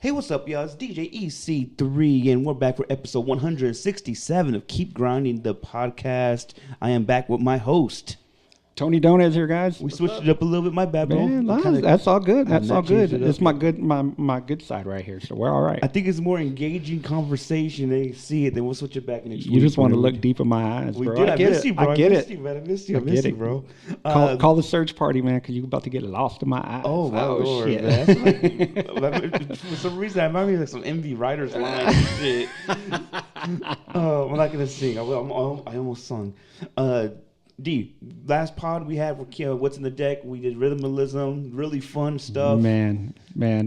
Hey, what's up, y'all? It's DJ EC3, and we're back for episode 167 of Keep Grinding, the podcast. I am back with my host. Tony Donez here, guys. We switched it up a little bit. My bad, bro. Man, that's all good. That's all good. It's my good side right here, so we're all right. I think it's more engaging conversation. They see it, then we'll switch it back next week. You just want to look deep in my eyes, we bro. did. I get it, bro. I get it. I miss you, bro. Call the search party, man, because you're about to get lost in my eyes. Oh, my Lord, shit. Man. For some reason, I remember like some MV writers line and shit. Oh, I'm not gonna sing. I almost sung. D, last pod we had for What's in the Deck, we did Rhythmalism, really fun stuff. Man,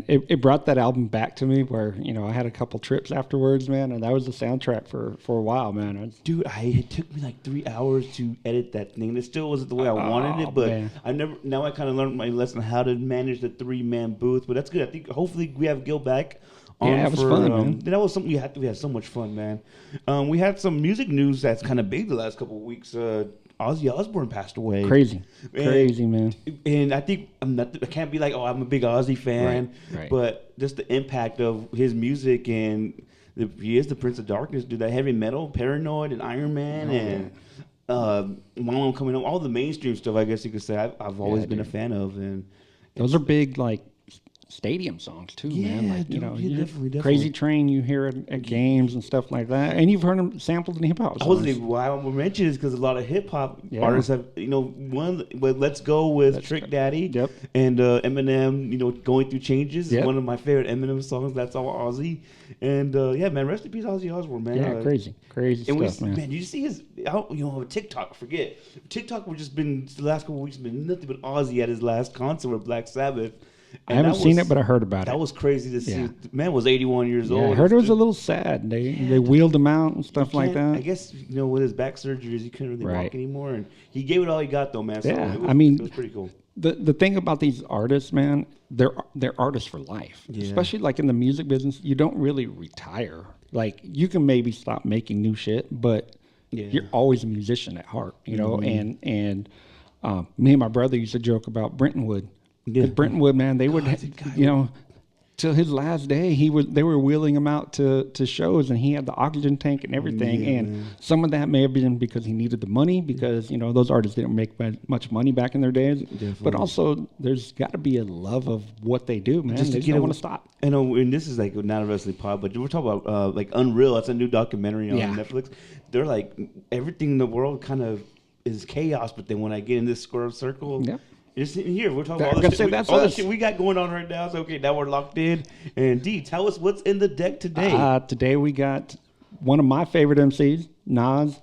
it brought that album back to me where, I had a couple trips afterwards, man, and that was the soundtrack for a while, man. Dude, it took me like 3 hours to edit that thing. It still wasn't the way I wanted it, but man. Now I kind of learned my lesson how to manage the 3-man booth, but that's good. I think hopefully we have Gil back. Yeah, it was fun, man. That was something we had so much fun, man. We had some music news that's kind of big the last couple of weeks. Ozzy Osbourne passed away. Crazy, man. And I think I can't be like, I'm a big Ozzy fan, right. But just the impact of his music and he is the Prince of Darkness, dude. That heavy metal, Paranoid, and Iron Man, and Mom Coming Home, all the mainstream stuff. I guess you could say I've always been a fan of, and those are big stadium songs too, man. Definitely. Crazy Train, you hear it at games and stuff like that, and you've heard them sampled in hip hop songs. I wasn't even why I mentioned this because a lot of hip hop artists have, Let's Go with Trick Daddy, and Eminem, Going Through Changes is one of my favorite Eminem songs. That's all Ozzy, and man, rest in peace, Ozzy Osbourne, man. Yeah, crazy stuff, man. Man, you see his, TikTok? Forget TikTok. We've just been the last couple of weeks been nothing but Ozzy at his last concert with Black Sabbath. I haven't seen it, but I heard about it. That was crazy to see. The man was 81 years old. I heard it was a little sad. They wheeled him out and stuff like that. I guess, with his back surgeries, he couldn't really walk anymore. And he gave it all he got, though, man. So it was pretty cool. The thing about these artists, man, they're artists for life. Yeah. Especially like in the music business, you don't really retire. Like, you can maybe stop making new shit, but you're always a musician at heart, And me and my brother used to joke about Brentonwood. Because Brentwood, man, they would, till his last day, they were wheeling him out to shows, and he had the oxygen tank and everything. And some of that may have been because he needed the money, because those artists didn't make much money back in their days. Definitely. But also, there's got to be a love of what they do, man. They just don't want to stop. And this is like not a wrestling pod, but we're talking about like Unreal. That's a new documentary on Netflix. They're like, everything in the world kind of is chaos, but then when I get in this square circle. Yeah. You're sitting here. We're talking about all the shit we got going on right now. So, okay, now we're locked in. And, D, tell us what's in the deck today. Today we got one of my favorite MCs, Nas.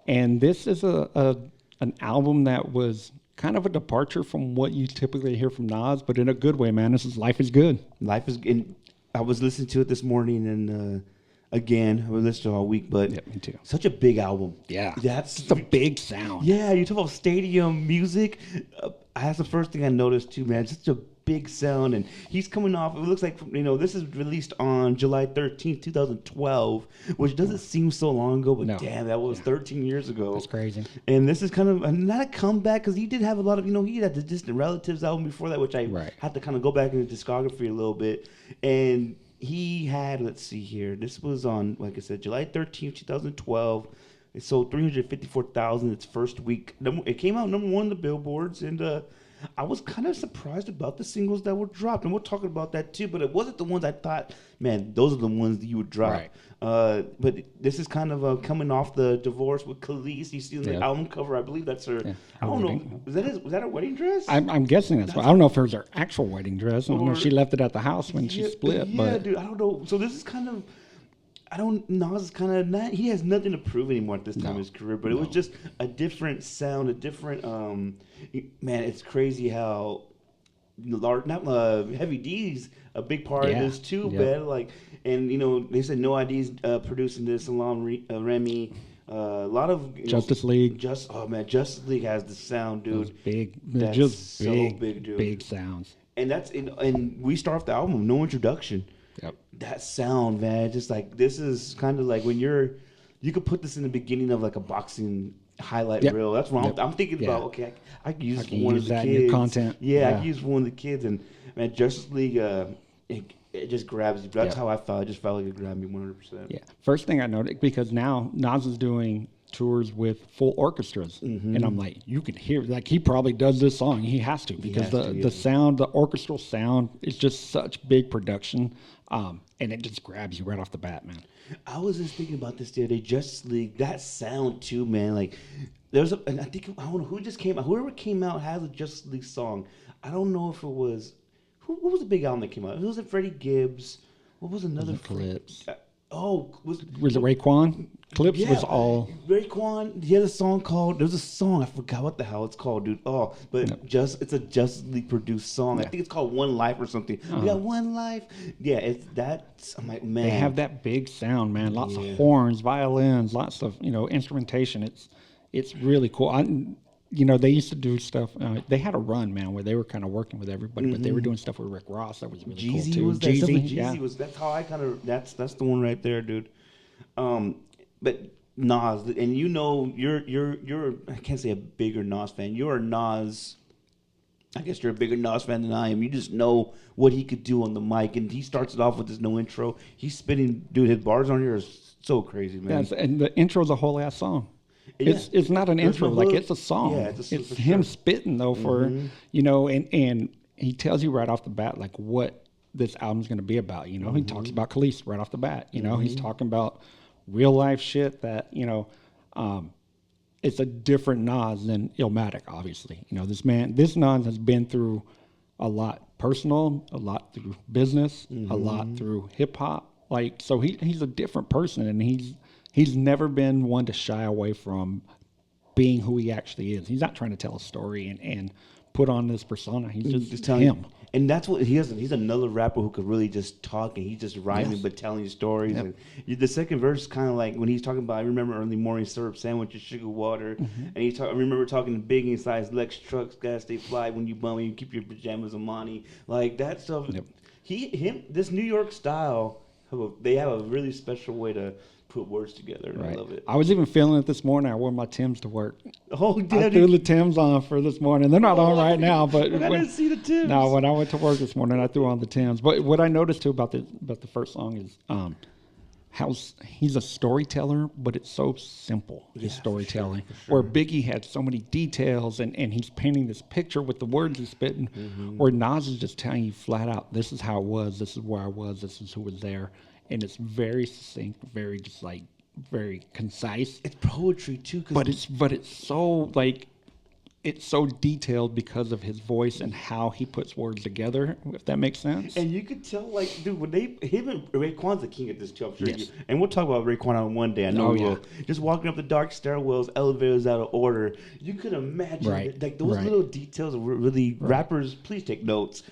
And this is an album that was kind of a departure from what you typically hear from Nas, but in a good way, man. This is Life is Good. Life is good. I was listening to it this morning, and again, I listened to it all week, but me too. Such a big album. Yeah. It's a big sound. Yeah, you talk about stadium music. That's the first thing I noticed too, man. Such a big sound, and he's coming off. It looks like this is released on July 13th, 2012, which doesn't seem so long ago, but damn, that was 13 years ago. That's crazy. And this is kind of not a comeback because he did have a lot of, he had the Distant Relatives album before that, which I had to kind of go back in the discography a little bit, and he had, let's see here, this was on, like I said, July 13th, 2012. It sold 354,000 its first week. It came out number 1 on the billboards, and I was kind of surprised about the singles that were dropped. And we're talking about that too, but it wasn't the ones I thought, man, those are the ones that you would drop. Right. But this is kind of coming off the divorce with Khalees. You see the album cover, I believe that's her. Yeah, I don't know. Was that her wedding dress? I'm guessing that's I don't know if it was her actual wedding dress. I don't know if she left it at the house when she split. Yeah, dude, I don't know. So this is kind of, Nas is kind of not, he has nothing to prove anymore at this time in his career, but it was just a different sound, a different, man, it's crazy how, Heavy D's a big part of this too, man, like, and, they said No ID's producing this, along Remy, a lot of Justice League. Justice League has the sound, dude. Those big, dude. Big sounds. And and we start off the album, no introduction. Yep. That sound, man, just like this is kind of like when you could put this in the beginning of like a boxing highlight reel. That's what I'm thinking about. Okay, I can use one of the kids. New content. Yeah, I can use one of the kids, and man, Justice League. it just grabs you. That's how I felt. I just felt like it grabbed me 100%. Yeah. First thing I noticed, because now Nas is doing tours with full orchestras, and I'm like, you can hear, like, he probably does this song. He has to, because the sound, the orchestral sound is just such big production, and it just grabs you right off the bat, man. I was just thinking about this the other day, Justice League, that sound too, man. Like, there's and I don't know who just came out. Whoever came out has a Justice League song. I don't know if it was, what was the big album that came out? It wasn't Freddie Gibbs. What was another? Clips. Was it Raekwon? Clips was all. Raekwon, he had a song called, there's a song, I forgot what the hell it's called, dude. Oh, but it's a Justice League produced song. I think it's called One Life or something. We got One Life. Yeah, it's that. I'm like, man. They have that big sound, man. Lots of horns, violins, lots of, instrumentation. It's really cool. They used to do stuff. They had a run, man, where they were kind of working with everybody, but they were doing stuff with Rick Ross. That was really cool too. Jeezy was. That's how I kind of. That's the one right there, dude. But Nas, and you're. I can't say a bigger Nas fan. You're a Nas. I guess you're a bigger Nas fan than I am. You just know what he could do on the mic, and he starts it off with this no intro. He's spitting, dude. His bars on here are so crazy, man. Yeah, and the intro's a whole ass song. It's not an intro, like it's a song. Yeah, it's him spitting though for and he tells you right off the bat like what this album's going to be about. He talks about Khalees right off the bat. He's talking about real life shit that it's a different Nas than Illmatic, obviously. This Nas has been through a lot personal, a lot through business, a lot through hip hop. Like, so he's a different person, and he's never been one to shy away from being who he actually is. He's not trying to tell a story and put on this persona. He's just him. And that's what he isn't. He's another rapper who could really just talk, and he's just rhyming but telling stories. Yep. And the second verse is kind of like when he's talking about, I remember early morning syrup sandwiches, sugar water. And I remember talking to Biggie size Lex trucks, gas they fly when you bum, you keep your pajamas on money. Like that stuff. Yep. This New York style, they have a really special way to put words together, and I love it. I was even feeling it this morning. I wore my Timbs to work. Oh, I threw the Timbs on for this morning. They're not on right now, but I didn't see the Timbs. No, when I went to work this morning, I threw on the Timbs. But what I noticed too about the first song is how he's a storyteller, but it's so simple, his storytelling. For sure. Where Biggie had so many details, and he's painting this picture with the words he's spitting, where Nas is just telling you flat out, this is how it was, this is where I was, this is who was there. And it's very succinct, very just like very concise. It's poetry too, but it's so like it's so detailed because of his voice and how he puts words together. If that makes sense. And you could tell, like, dude, when him and Raekwon's the king at this too. I'm sure. Yes. And we'll talk about Raekwon on one day. I know we will. Just walking up the dark stairwells, elevators out of order. You could imagine like those little details. Are really rappers. Please take notes.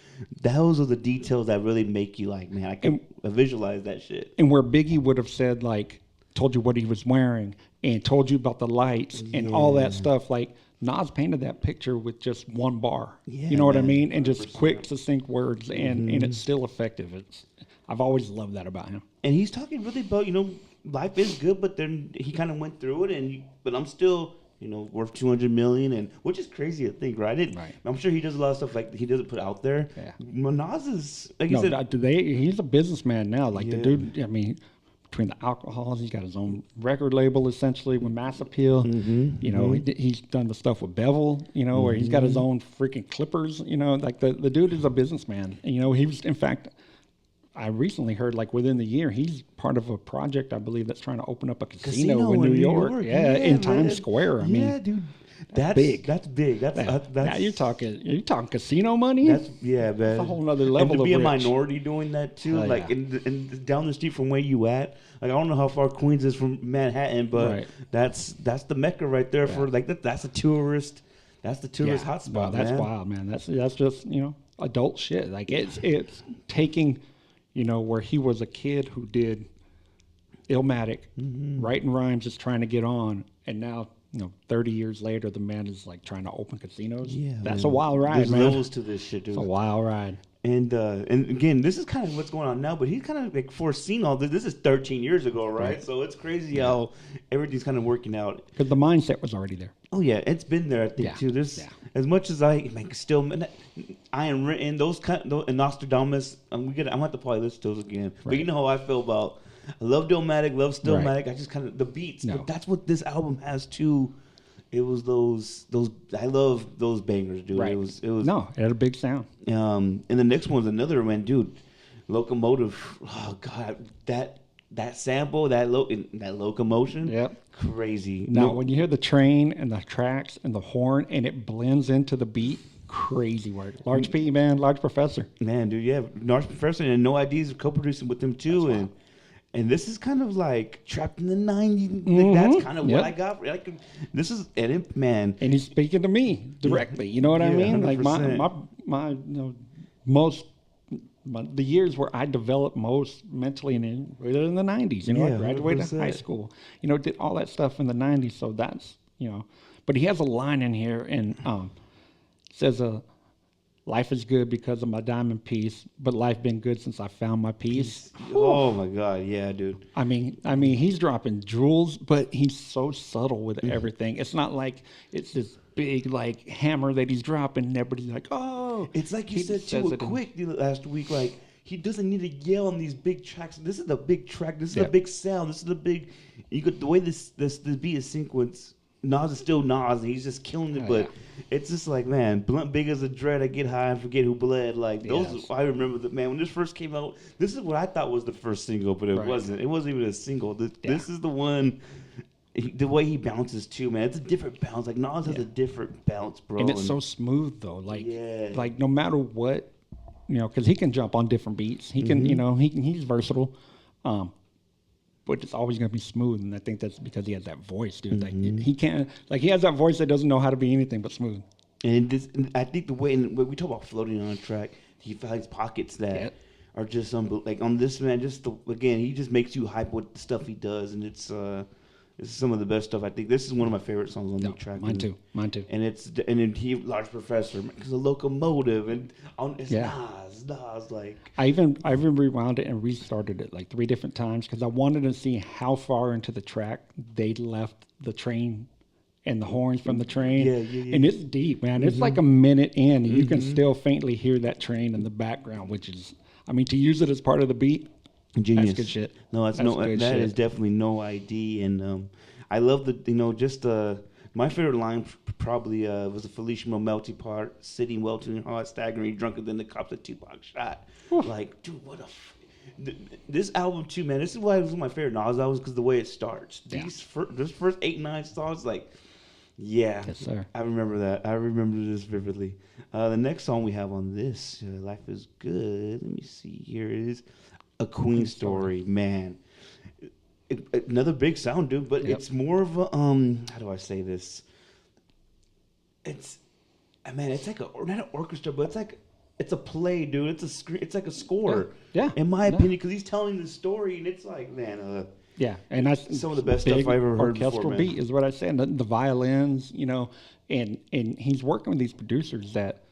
Those are the details that really make you like, man, I can visualize that shit. And where Biggie would have said, like, told you what he was wearing and told you about the lights and all that stuff, like, Nas painted that picture with just one bar. Yeah, you know what I mean? And just quick, succinct words, and it's still effective. I've always loved that about him. And he's talking really about, life is good, but then he kind of went through it, but I'm still... worth $200 million, and which is crazy to think, right? I'm sure he does a lot of stuff like he doesn't put out there. Yeah. Nas is like he's a businessman now. Like the dude, I mean, between the alcohols, he's got his own record label essentially with Mass Appeal. He's done the stuff with Bevel. Where he's got his own freaking Clippers. Like the dude is a businessman. And, he was, in fact, I recently heard, like, within the year, he's part of a project, I believe, that's trying to open up a casino in New York. Yeah, in Times Square. I mean, dude, that's big. That's big. That's now you're talking casino money. Man. That's a whole other level. And to be a minority doing that too, and down the street from where you at. Like, I don't know how far Queens is from Manhattan, but that's the Mecca right there for like that. That's a tourist. That's the tourist hotspot. Wow, that's wild, man. That's just adult shit. Like it's taking. Where he was a kid who did Illmatic, writing rhymes, just trying to get on, and now, 30 years later, the man is like trying to open casinos. Yeah, that's a wild ride, There's man. levels to this shit, dude. It's a wild ride. And again, this is kind of what's going on now, but he's kind of like foreseen all this. This is 13 years ago, right? So it's crazy how everything's kind of working out. Because the mindset was already there. Oh yeah, it's been there. I think too. There's as much as I am written and Nostradamus. I'm gonna have to probably listen to those again. Right. But you know how I feel about. I love Dillmatic, love Stillmatic. I just kind of the beats, but that's what this album has too. It was those. I love those bangers, dude. Right. It was. It had a big sound. And the next one's another one, dude. Locomotive. Oh God, that sample, that locomotion. Yep. Crazy. Now, when you hear the train and the tracks and the horn and it blends into the beat, crazy word. Large P, man, Large Professor. Man, dude, yeah. Large Professor and No IDs co-producing with them too. And this is kind of like Trapped in the 90s. Mm-hmm. That's kind of what I got. This is, man. And he's speaking to me directly. You know what I mean? 100%. Like my the years where I developed most mentally were in the 90s. You know, I graduated 100%. High school. You know, did all that stuff in the 90s. So that's, but he has a line in here and says, life is good because of my diamond piece, but life been good since I found my peace. Oh my God, yeah, dude. I mean, he's dropping jewels, but he's so subtle with everything. It's not like it's this big like hammer that he's dropping and everybody's like, oh. It's like you said too quick last week, like he doesn't need to yell on these big tracks. This is the big track. This is the big sound. This is the big. The way this beat is sequenced. Nas is still Nas, and he's just killing it. But it's just like, man, blunt big as a dread. I get high and forget who bled. Like those, I remember that, man. When this first came out, this is what I thought was the first single, but it wasn't. It wasn't even a single. This is the one. The way he bounces too, man. It's a different bounce. Like Nas has a different bounce, bro. And it's so smooth though. Like no matter what, because he can jump on different beats. He can, he's versatile. But it's always going to be smooth, and I think that's because he has that voice, dude. Like he can't, he has that voice that doesn't know how to be anything but smooth. And I think the way when we talk about floating on a track, he finds pockets that are just like on this man. He just makes you hype with the stuff he does, and it's some of the best stuff. I think this is one of my favorite songs on the track. Mine too. And then he Large Professor, because the locomotive, and it's Nas. Like I even rewound it and restarted it like 3 different times because I wanted to see how far into the track they left the train and the horns from the train. Yeah. And it's deep, man. It's like a minute in, and you can still faintly hear that train in the background, which is, to use it as part of the beat. Genius. That's good shit. No, that is definitely No ID, and I love my favorite line probably was the Felicia Melty part, sitting weltering hot, staggering, drunker than the cops at Tupac shot. Oof. Like, dude, what this album too, man. This is why it was my favorite Nas albums because the way it starts. This first 8, 9 songs, like, yes, sir. I remember that. I remember this vividly. The next song we have on this, Life Is Good. Let me see. Here it is. A Queen Story, man. Another big sound, dude, but it's more of a how do I say this? It's like not an orchestra, but it's a play, dude. It's like a score. Yeah. In my opinion, because he's telling the story, and it's like, man, and that's some of the best stuff I've ever heard before, orchestral beat is what I said. The violins, and he's working with these producers that,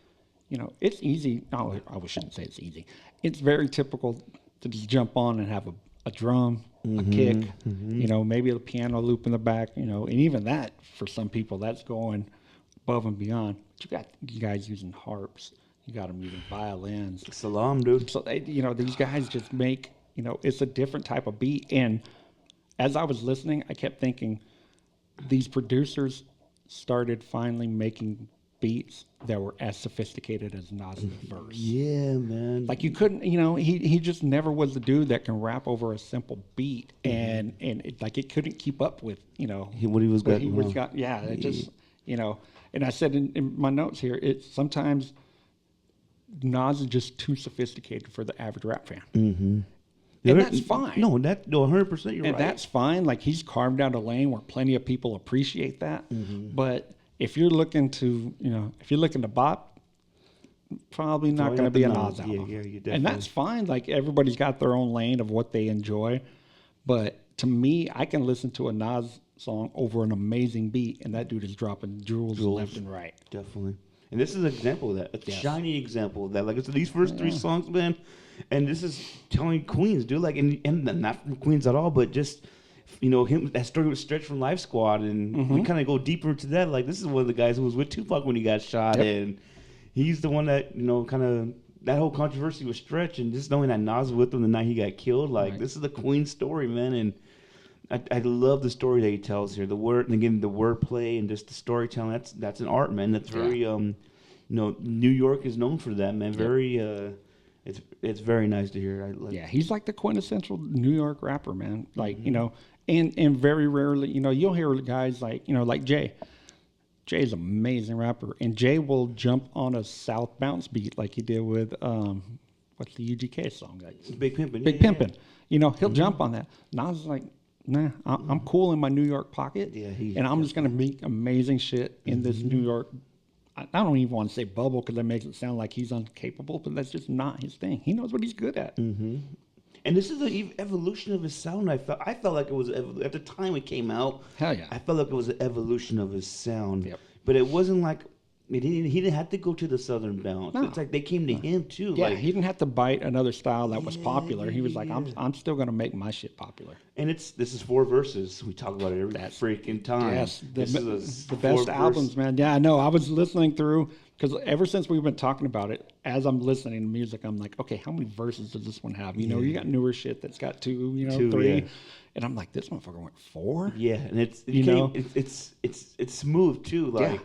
it's easy. No, I shouldn't say it's easy. It's very typical to just jump on and have a drum, a kick, maybe a piano loop in the back, and even that for some people that's going above and beyond. But you got you guys using harps, you got them using violins. Salam, dude. So they, these guys just make, it's a different type of beat. And as I was listening, I kept thinking these producers started finally making beats that were as sophisticated as Nas' verse. Yeah, man. Like you couldn't, he just never was the dude that can rap over a simple beat, and it couldn't keep up with, what he was got. It just, and I said in my notes here, it's sometimes Nas is just too sophisticated for the average rap fan. Mm-hmm. And that's fine. No, 100% you're right. And that's fine. Like he's carved out a lane where plenty of people appreciate that, but if you're looking to, bop, probably not going to be a Nas album. Yeah, and that's fine. Like everybody's got their own lane of what they enjoy. But to me, I can listen to a Nas song over an amazing beat, and that dude is dropping jewels left and right. Definitely. And this is an example of that, shining example of that. Like it's these first 3 songs, man, and this is telling Queens, dude. Like, and not from Queens at all, but just him, that story was Stretch from Life Squad, and we kind of go deeper into that. Like, this is one of the guys who was with Tupac when he got shot, and he's the one that, kind of, that whole controversy with Stretch, and just knowing that Nas was with him the night he got killed. Like, this is the Queen story, man, and I love the story that he tells here. The wordplay and just the storytelling. That's an art, man. That's very, New York is known for that, man. Very, it's very nice to hear. He's like the quintessential New York rapper, man. Like, and very rarely, you'll hear guys like Jay. Jay's an amazing rapper, and Jay will jump on a South bounce beat like he did with what's the UGK song? Big Pimpin'. Big Pimpin'. He'll jump on that. Nas is like, nah, I'm cool in my New York pocket, and I'm just gonna make amazing shit in this New York. I don't even want to say bubble because that makes it sound like he's incapable, but that's just not his thing. He knows what he's good at. And this is the evolution of his sound. I felt like it was at the time it came out. Hell yeah! I felt like it was an evolution of his sound. Yep. But it wasn't like he didn't have to go to the Southern bounce. No. It's like they came to him too. Yeah, like, he didn't have to bite another style that was popular. He was like, I'm still gonna make my shit popular. And this is 4 verses. We talk about it every freaking time. Yes, the best albums, man. Yeah, I know. I was listening through because ever since we've been talking about it, as I'm listening to music, I'm like, okay, how many verses does this one have? You got newer shit that's got 2, 3. Yeah. And I'm like, this motherfucker went 4. Yeah, and it's smooth too. Like,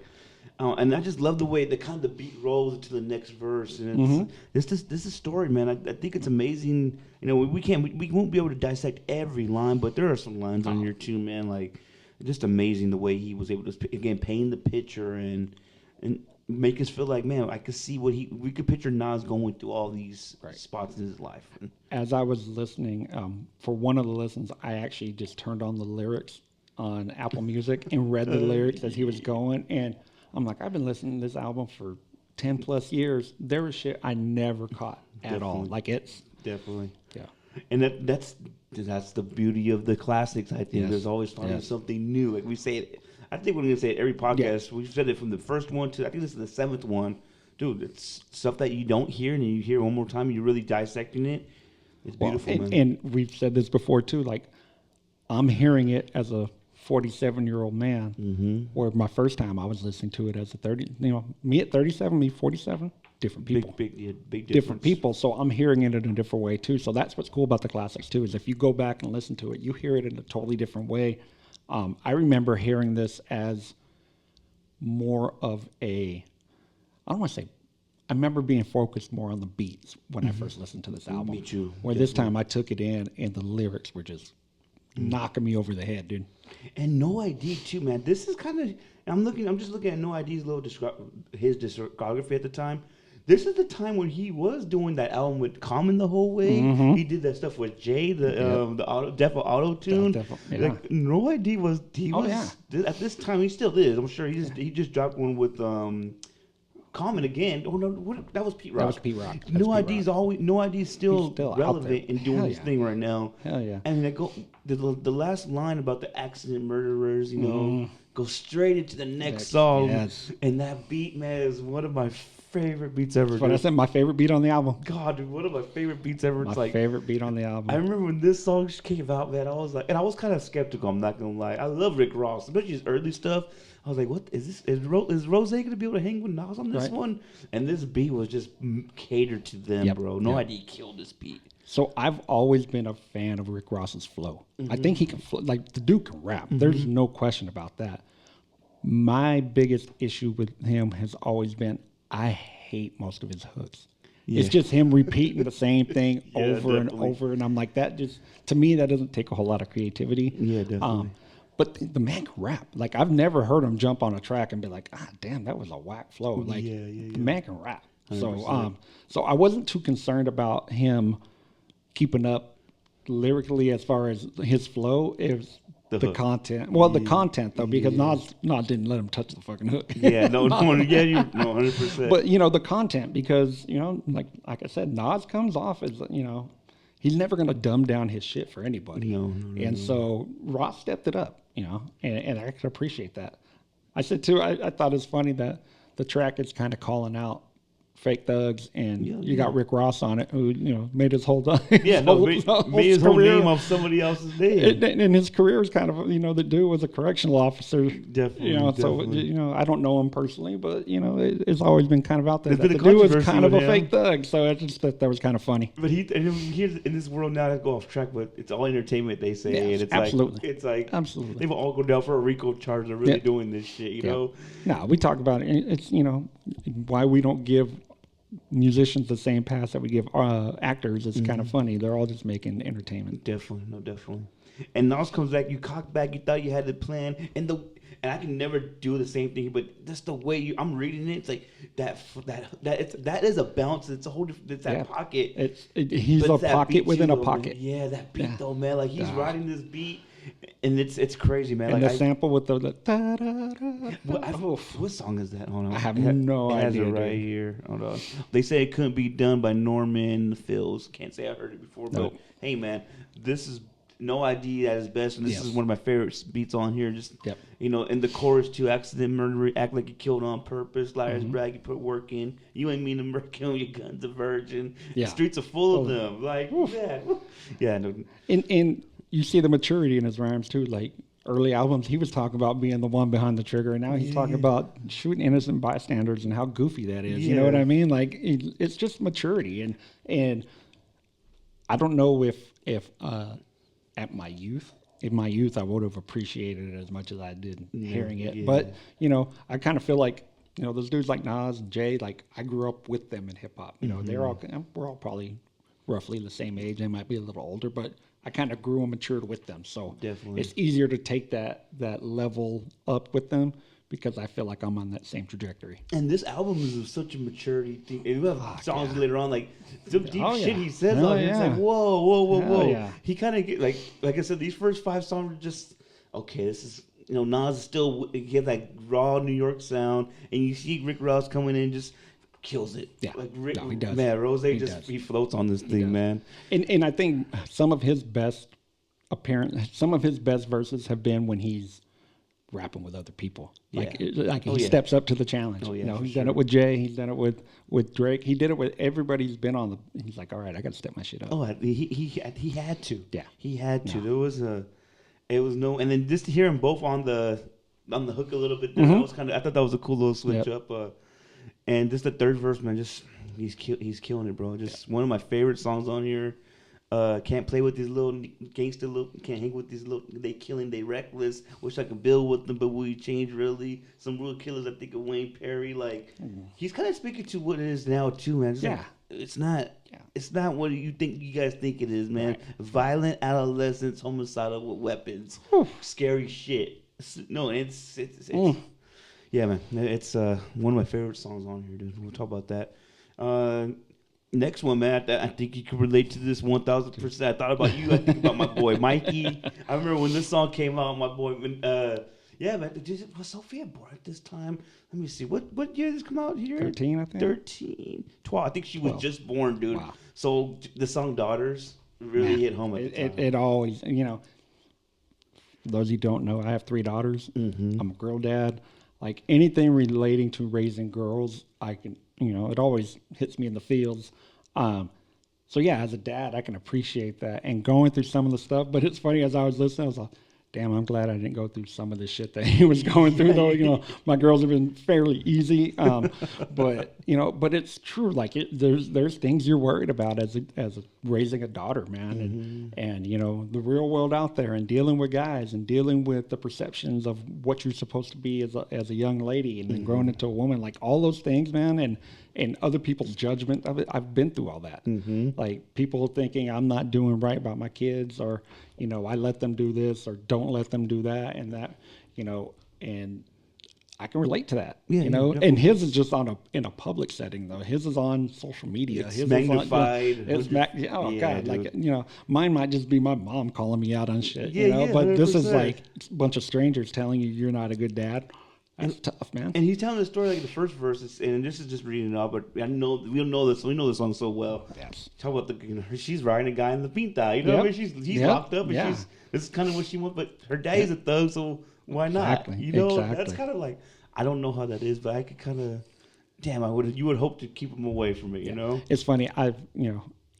and I just love the way the beat rolls into the next verse, and it's this is a story, man. I think it's amazing. We won't be able to dissect every line, but there are some lines on here too, man. Like, just amazing the way he was able to again paint the picture and make us feel like, man, I could see we could picture Nas going through all these spots in his life. As I was listening, for one of the listens, I actually just turned on the lyrics on Apple Music and read the lyrics as he was going, and I'm like, I've been listening to this album for 10 plus years. There was shit I never caught at all. Like, it's definitely, yeah. And that's the beauty of the classics. I think there's always finding something new. Like we say it. I think we're going to say it every podcast. We've said it from the first one to, I think this is the 7th one. Dude, it's stuff that you don't hear, and you hear one more time, and you're really dissecting it. It's beautiful, man. And we've said this before, too. Like, I'm hearing it as a 47-year-old man, where my first time I was listening to it as a 30, me at 37, me 47, different people. Big difference. Different people, so I'm hearing it in a different way, too. So that's what's cool about the classics, too, is if you go back and listen to it, you hear it in a totally different way. I remember hearing this as more of I don't want to say, I remember being focused more on the beats when I first listened to this album. Me too. Where this time I took it in and the lyrics were just knocking me over the head, dude. And No ID too, man. This is kind of, I'm just looking at No ID's his discography at the time. This is the time when he was doing that album with Common the whole way. He did that stuff with Jay, the auto tune. Like, No ID was at this time, he still is. I'm sure he just dropped one with Common again. Oh no, that was Pete Rock. That was Pete Rock. No ID's still relevant and doing his thing right now. Hell yeah. And the last line about the accident murderers, go straight into the next song. Yes. And that beat, man, is one of my favorite beats ever. That's what I said, my favorite beat on the album. God, dude, one of my favorite beats ever. My favorite beat on the album. I remember when this song came out, man, I was like, and I was kind of skeptical, I'm not going to lie. I love Rick Ross, especially his early stuff. I was like, what is this? Is Rose going to be able to hang with Nas on this one? And this beat was just catered to them, bro. No ID killed this beat. So I've always been a fan of Rick Ross's flow. I think he can flow. Like, the dude can rap. There's no question about that. My biggest issue with him has always been I hate most of his hooks. Yeah. It's just him repeating the same thing over and over. And I'm like, that just, to me, that doesn't take a whole lot of creativity. Yeah, definitely. But the man can rap. Like, I've never heard him jump on a track and be like, damn, that was a whack flow. Like, the man can rap. 100%. So I wasn't too concerned about him keeping up lyrically as far as his flow. It was the content. Well, the content, though, because Nas didn't let him touch the fucking hook. Yeah, no, 100%. But, the content, because, like I said, Nas comes off as, he's never going to dumb down his shit for anybody. No. So Ross stepped it up, and I can appreciate that. I said, too, I thought it's funny that the track is kind of calling out fake thugs, and you got Rick Ross on it, who made his whole made his whole name off somebody else's name. And his career is kind of the dude was a correctional officer. Definitely. So I don't know him personally, but it's always been kind of out there. The dude was kind of a fake thug, so I just thought that was kind of funny. But he's in this world now. I go off track, but it's all entertainment. They say, and it's absolutely. Absolutely. They've all go down for a RICO charge. They're really doing this shit, you know. No, we talk about it. It's why we don't give musicians the same pass that we give actors. It's kind of funny. They're all just making entertainment. Definitely. And Nas comes back. You cock back. You thought you had the plan, and I can never do the same thing, but just the way I'm reading it, it's like that is a bounce. It's a whole different. It's that pocket. He's a pocket within a pocket. Yeah, that beat though, man. Like he's riding this beat. And it's crazy, man. And like the sample with the da, da, da. What song is that? Hold on. I have no idea. It has it right here. Hold on. They say it couldn't be done by Norman Fields. Can't say I heard it before, but hey, man, this is No ID at his best, and this is one of my favorite beats on here. Just in the chorus too, accident murder, act like you killed on purpose, liars brag, you put work in. You ain't mean to murder, kill your gun's a virgin. The streets are full of them. Like no. And you see the maturity in his rhymes too. Like early albums, he was talking about being the one behind the trigger, and now he's talking about shooting innocent bystanders and how goofy that is. You know what I mean? Like it's just maturity, and I don't know if in my youth, I would have appreciated it as much as I did hearing it. But I kind of feel like those dudes like Nas and Jay, like I grew up with them in hip hop. We're all probably roughly the same age. They might be a little older, but I kind of grew and matured with them. So it's easier to take that level up with them because I feel like I'm on that same trajectory. And this album is such a maturity thing. And we have songs later on, like some deep shit he says on here. It's like, whoa. Yeah. He kind of like I said, these first 5 songs are just, okay, this is, Nas is still, he has that raw New York sound. And you see Rick Ross coming in just kills it. Yeah, Rick, he does. Man, Rose he floats on this thing, man. And I think some of his best verses have been when he's rapping with other people. He steps up to the challenge. He's done it with Jay. He's done it with Drake. He did it with everybody w's been on the. He's like, all right, I got to step my shit up. Oh, he had to. Yeah, he had to. It was no, and then just to hear them both on the hook a little bit. That was I thought that was a cool little switch up. And just the third verse, man, just he's killing it, bro. Just one of my favorite songs on here. Can't play with these little gangster can't hang with these little, they killing, they reckless. Wish I could build with them, but will you change really? Some real killers, I think of Wayne Perry. Like, he's kind of speaking to what it is now too, man. Just like, it's not what you guys think it is, man. Right. Violent adolescents, homicidal with weapons, scary shit. No, it's yeah, man. It's one of my favorite songs on here, dude. We'll talk about that. Next one, man. I think you can relate to this 1,000%. I thought about you. I think about my boy Mikey. I remember when this song came out. My boy, man. Was Sophia born at this time? Let me see. What year did this come out here? 13, I think. 13, 12. I think she was just born, dude. Wow. So the song "Daughters" really hit home at the time. It always, for those who don't know, I have 3 daughters. Mm-hmm. I'm a girl dad. Like anything relating to raising girls, I can, it always hits me in the feels. So yeah, as a dad, I can appreciate that and going through some of the stuff. But it's funny, as I was listening, I was like, damn, I'm glad I didn't go through some of the shit that he was going through. Though, my girls have been fairly easy. But it's true. Like there's things you're worried about as raising a daughter, man, and the real world out there, and dealing with guys, and dealing with the perceptions of what you're supposed to be as a young lady, and then growing into a woman. Like all those things, man, and other people's judgment of it. I've been through all that. Like people thinking I'm not doing right by my kids, or I let them do this or don't let them do that, and that, and I can relate to that, and his is just in a public setting though. His is on social media. It's magnified. Mine might just be my mom calling me out on shit, but 100%. This is like a bunch of strangers telling you you're not a good dad. That's tough, man. And he's telling the story like the first verse, and this is just reading it out, but we know the song so well. Yes. Talk about she's riding a guy in the pinta, he's locked up, and this is kind of what she wants, but her daddy's a thug, so why not? Exactly. That's kind of like, I don't know how that is, but I could kind of damn, you would hope to keep them away from it, you know? It's funny. I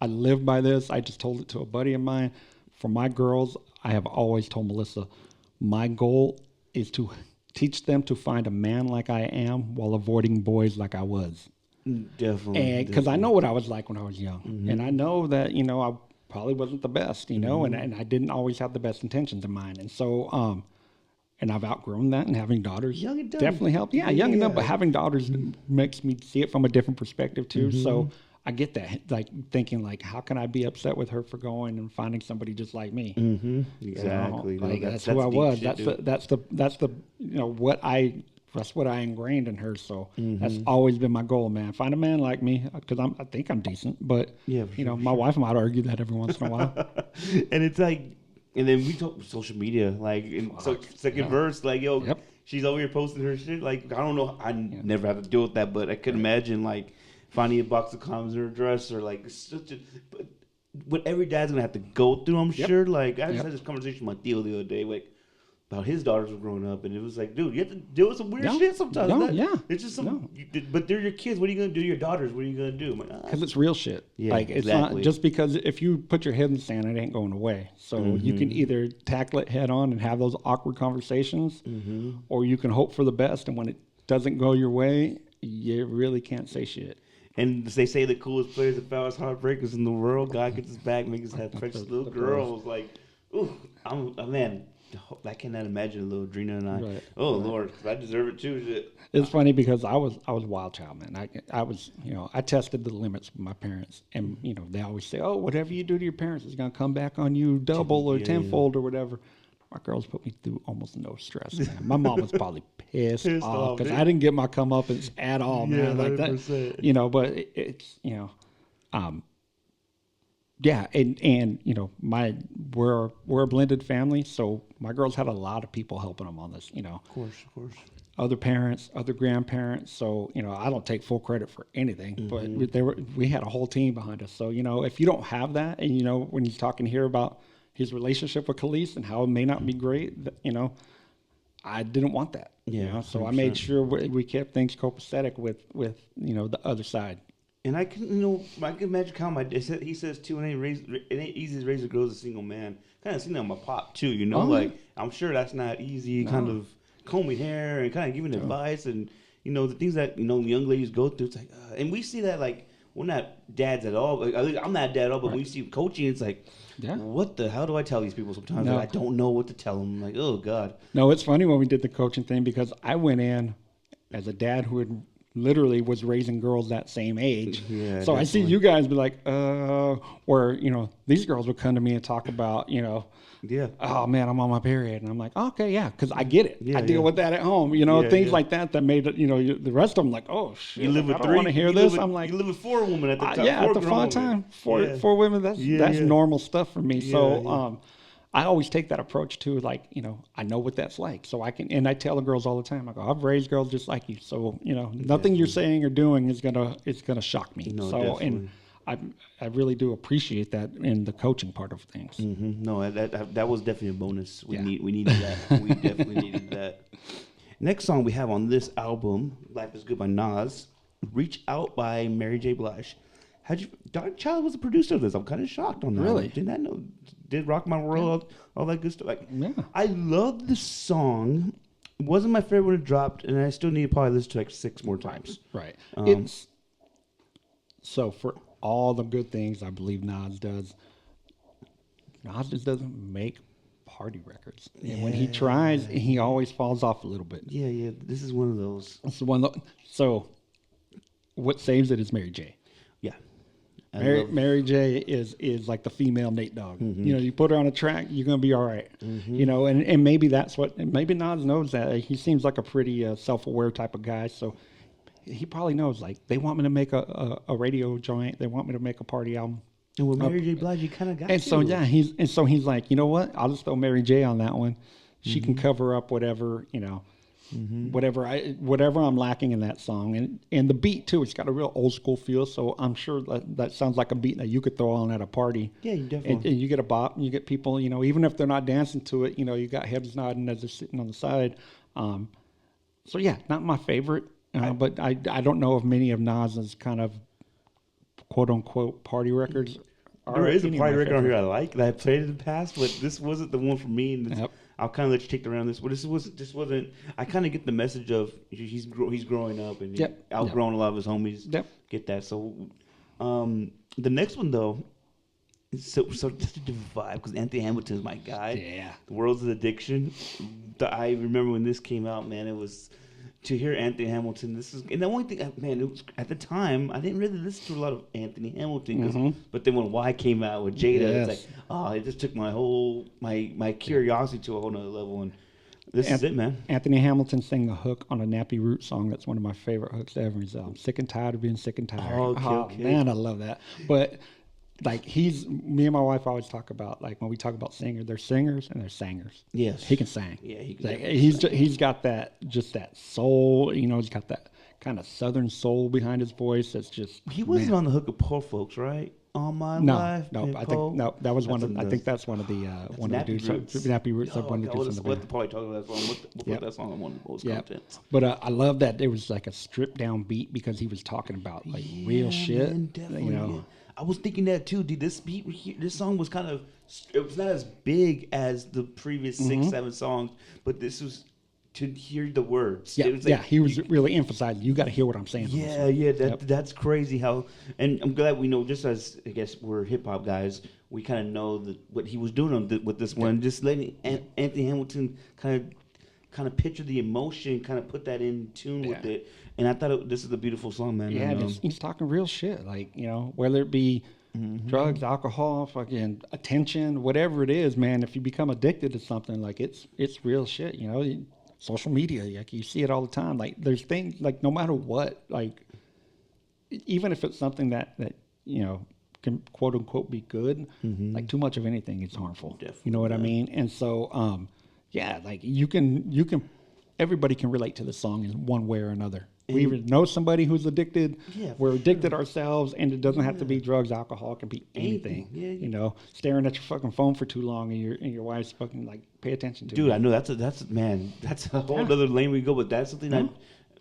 live by this. I just told it to a buddy of mine. For my girls, I have always told Melissa, my goal is to teach them to find a man like I am while avoiding boys like I was. Definitely. Because I know what I was like when I was young. Mm-hmm. And I know that, I probably wasn't the best, mm-hmm. and I didn't always have the best intentions in mind. And so, and I've outgrown that, and having daughters definitely helped. Yeah, young and dumb, but having daughters makes me see it from a different perspective too. Mm-hmm. So I get that, like thinking like, how can I be upset with her for going and finding somebody just like me? Mm-hmm. Exactly. Like that's who I was. That's the that's what I ingrained in her. So that's always been my goal, man. Find a man like me, because I think I'm decent, but my wife might argue that every once in a while. And it's like, and then we talk social media, like in second verse, like she's over here posting her shit. Like I don't know, I never have to deal with that, but I could imagine like finding a box of condoms in her dress, or like but what every dad's gonna have to go through. I'm sure. Like I just had this conversation with my deal the other day, like about his daughters were growing up, and it was like, dude, you have to deal with some weird shit sometimes. It's just but they're your kids. What are you gonna do? Your daughters, what are you gonna do? Because it's real shit. Yeah, like it's not just because if you put your head in the sand, it ain't going away. So you can either tackle it head on and have those awkward conversations, or you can hope for the best. And when it doesn't go your way, you really can't say shit. And they say the coolest players, the foulest heartbreakers in the world. God gets us back, makes us have precious little girls. Like, ooh, man. I cannot imagine little Adrena and I. Right. Oh Lord, I deserve it too. Shit. It's funny because I was a wild child, man. I was, I tested the limits with my parents, and they always say, oh, whatever you do to your parents is gonna come back on you double or tenfold or whatever. My girls put me through almost no stress, man. My mom was probably pissed off because I didn't get my comeuppance at all, man. Like 100%. That, but it's, yeah, and we're a blended family, so my girls had a lot of people helping them on this, Of course. Other parents, other grandparents. So I don't take full credit for anything, but we had a whole team behind us. So if you don't have that, and when he's talking here about his relationship with Khalees and how it may not be great, I didn't want that. Yeah. So 100%. I made sure we kept things copacetic with the other side. And I can, I can imagine how he says too, it ain't easy to raise a girl as a single man. Kind of seen that on my pop too, like I'm sure that's not easy. No. Kind of combing hair and kind of giving advice, and the things that young ladies go through. It's like, and we see that like we're not dads at all. Like, I'm not a dad at all, but when we see coaching, it's like, what the hell do I tell these people sometimes? No. Like, I don't know what to tell them. Like, oh God. No, it's funny when we did the coaching thing because I went in as a dad who had literally was raising girls that same age. Yeah, so definitely. I see you guys be like, or, these girls would come to me and talk about, oh man, I'm on my period. And I'm like, okay, yeah, because I get it. I deal with that at home, things like that made it, the rest of them like, oh shit, you live with I don't want to hear this. I'm like, you live with 4 women at the time. At the fun time, four women, that's normal stuff for me. So, I always take that approach too, like, I know what that's like. So I can, and I tell the girls all the time, I go, I've raised girls just like you. So, nothing you're saying or doing is gonna shock me. No, so, definitely. And I really do appreciate that in the coaching part of things. Mm-hmm. No, that was definitely a bonus. We needed that. We definitely needed that. Next song we have on this album, Life is Good by Nas, Reach Out by Mary J. Blige. Dark Child was a producer of this. I'm kind of shocked on that. Really? Didn't I know? Did Rock My World, all that good stuff. Like, I love the song. It wasn't my favorite when it dropped, and I still need to probably listen to it like 6 more times. Right. It's so for all the good things I believe Nas does, Nas just doesn't make party records. And when he tries, he always falls off a little bit. Yeah. This is one of those. So what saves it is Mary J. Yeah. Mary J is like the female Nate Dogg. Mm-hmm. You put her on a track, you're gonna be all right. Mm-hmm. And maybe that's maybe Nas knows that. He seems like a pretty self-aware type of guy, so he probably knows. Like, they want me to make a radio joint, they want me to make a party album. And with Mary J. Blige, you kind of got. And so he's like, you know what? I'll just throw Mary J. on that one. She can cover up whatever whatever I'm lacking in that song, and the beat too. It's got a real old school feel, so I'm sure that sounds like a beat that you could throw on at a party. Yeah, you definitely. And you get a bop, and you get people, even if they're not dancing to it, you got heads nodding as they're sitting on the side. So yeah, not my favorite But I don't know if many of Nas's kind of quote unquote party records. There is a party record on here I like that I played in the past, but this wasn't the one for me. And I'll kind of let you take the round this. But this wasn't. I kind of get the message of he's growing up and he's outgrown a lot of his homies. Yep. Get that. So, the next one though. So such a different vibe because Anthony Hamilton's my guy. Yeah. The World's an Addiction. I remember when this came out, man. It was to hear Anthony Hamilton. And the only thing, man, it was, at the time I didn't really listen to a lot of Anthony Hamilton. But then when Y came out with Jada, it's like, it just took my whole my curiosity to a whole nother level. And this is it, man. Anthony Hamilton sang a hook on a Nappy Roots song. That's one of my favorite hooks ever. He's Sick and Tired of Being Sick and Tired. Okay. Man, I love that. But like me and my wife always talk about, like, when we talk about singers, there's singers and there's singers. Yes, he can sing. Yeah, he can. Like, he's got that soul. He's got that kind of southern soul behind his voice. That's just he wasn't on the hook of Poor Folks, right? All my life. No, I think that was one of. I think that's one of the dudes. Nappy Roots. One of the dudes in the band. Probably talking about that song. We'll put that song on one of the most contents. But I love that there was like a stripped down beat because he was talking about like real shit. Man, Yeah. I was thinking that too, dude. This beat, this song was kind of, it was not as big as the previous 6-7 songs, but this was to hear the words. Yeah, it was like, he was really emphasizing, you got to hear what I'm saying. That's crazy how, and I'm glad we know, just as I guess we're hip hop guys, we kind of know what he was doing with this one. Just letting Anthony Hamilton kind of picture the emotion, kind of put that in tune with it. And I thought this is a beautiful song, man. Yeah, he's talking real shit. Like, whether it be drugs, alcohol, fucking attention, whatever it is, man, if you become addicted to something, like it's real shit, social media, like you see it all the time. Like there's things, like no matter what, like even if it's something that can quote unquote be good, like too much of anything is harmful. Definitely, you know what I mean? And so, like you can, everybody can relate to the song in one way or another. We either know somebody who's addicted. Yeah, we're addicted ourselves, and it doesn't have to be drugs, alcohol. It can be anything. Yeah. Staring at your fucking phone for too long, and your wife's fucking like, pay attention to. Dude, I know that's a whole other lane we go, but that's something I've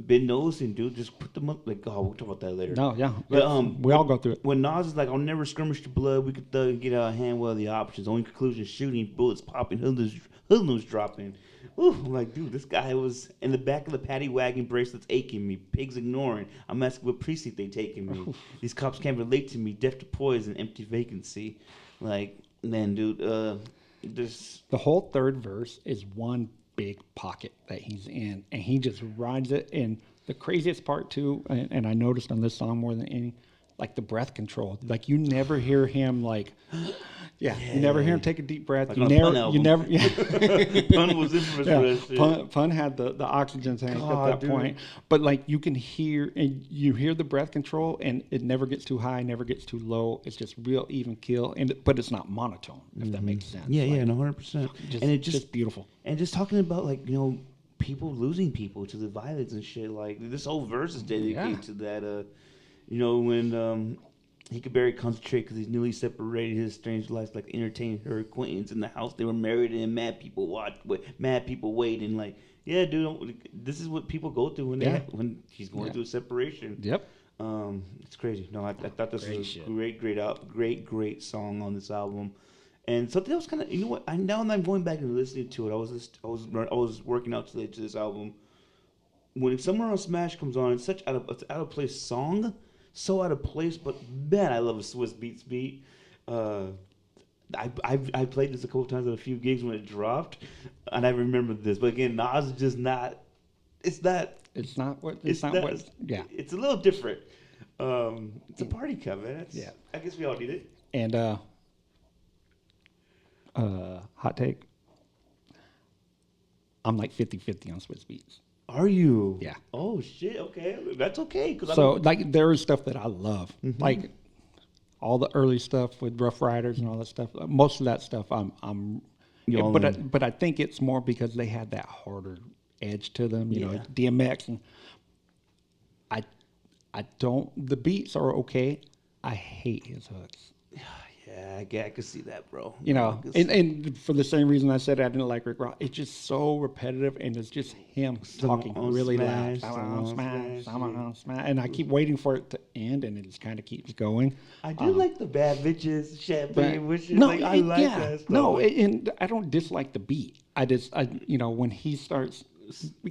been noticing, dude. Just put them up. Like, we'll talk about that later. No, yeah, but we all go through it. When Nas is like, "I'll never skirmish the blood. We could thug and get out of hand. Well, the options. Only conclusion: shooting, bullets popping, hoodlums dropping." Ooh, I'm like, dude, this guy was in the back of the paddy wagon, bracelets aching me, pigs ignoring. I'm asking what precinct they taking me. These cops can't relate to me, deaf to poison, empty vacancy. Like, man, dude, the whole third verse is one big pocket that he's in, and he just rides it. And the craziest part too, and I noticed on this song more than any, like the breath control. Like you never hear him like. Yeah, you never hear him take a deep breath. Like you never. Pun was infamous for this. Pun had the oxygen tank at that point, but like you can hear the breath control, and it never gets too high, never gets too low. It's just real even kill, but it's not monotone. If that makes sense. Yeah, 100%. And it's just beautiful. And just talking about like people losing people to the violence and shit. Like this whole verse is dedicated to that. When. He could barely concentrate because he's newly separated. His strange life, like entertaining her acquaintance in the house they were married in. Mad people wait, and like, yeah, dude, this is what people go through when he's going through a separation. Yep. It's crazy. No, I thought this was a great song on this album. And something else kind of, what? Now that I'm going back and listening to it, I was working out today to this album. When Somewhere on Smash comes on, it's such out of place song. So out of place, but man, I love a Swiss Beats beat. I played this a couple times at a few gigs when it dropped, and I remember this. But again, Nas is just not. It's not. It's not what. Yeah. It's a little different. It's a party cut, man. I guess we all need it. And hot take. I'm like 50-50 on Swiss Beats. Are you? Yeah. Oh shit. Okay, that's okay. Like there is stuff that I love, like all the early stuff with Rough Riders and all that stuff. Most of that stuff but I think it's more because they had that harder edge to them. You know, DMX, and I don't. The beats are okay. I hate his hooks. Yeah, I can see that, bro. You know, and for the same reason I said I didn't like Rick Ross, it's just so repetitive, and it's just him talking really loud. Smash. And I keep waiting for it to end, and it just kind of keeps going. I do like the bad bitches, champagne wishes. No, like, I like that stuff. No, and I don't dislike the beat. When he starts,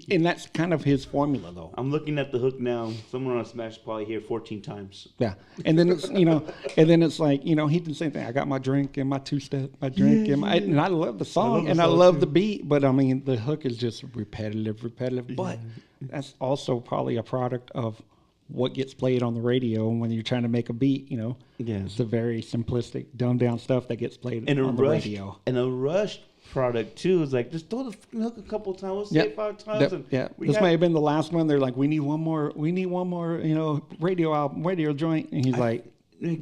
and that's kind of his formula, though. I'm looking at the hook now. Someone on Smash probably hear 14 times. Yeah, and then it's like he did the same thing. I got my drink and my two-step, my drink and I love the song I love the beat, but I mean the hook is just repetitive. But that's also probably a product of what gets played on the radio when you're trying to make a beat. It's the very simplistic, dumbed down stuff that gets played on the radio. And a rushed product too is like just throw the hook a couple times. We'll say 5 times. This may have been the last one. They're like, we need one more. Radio album, radio joint. And he's like,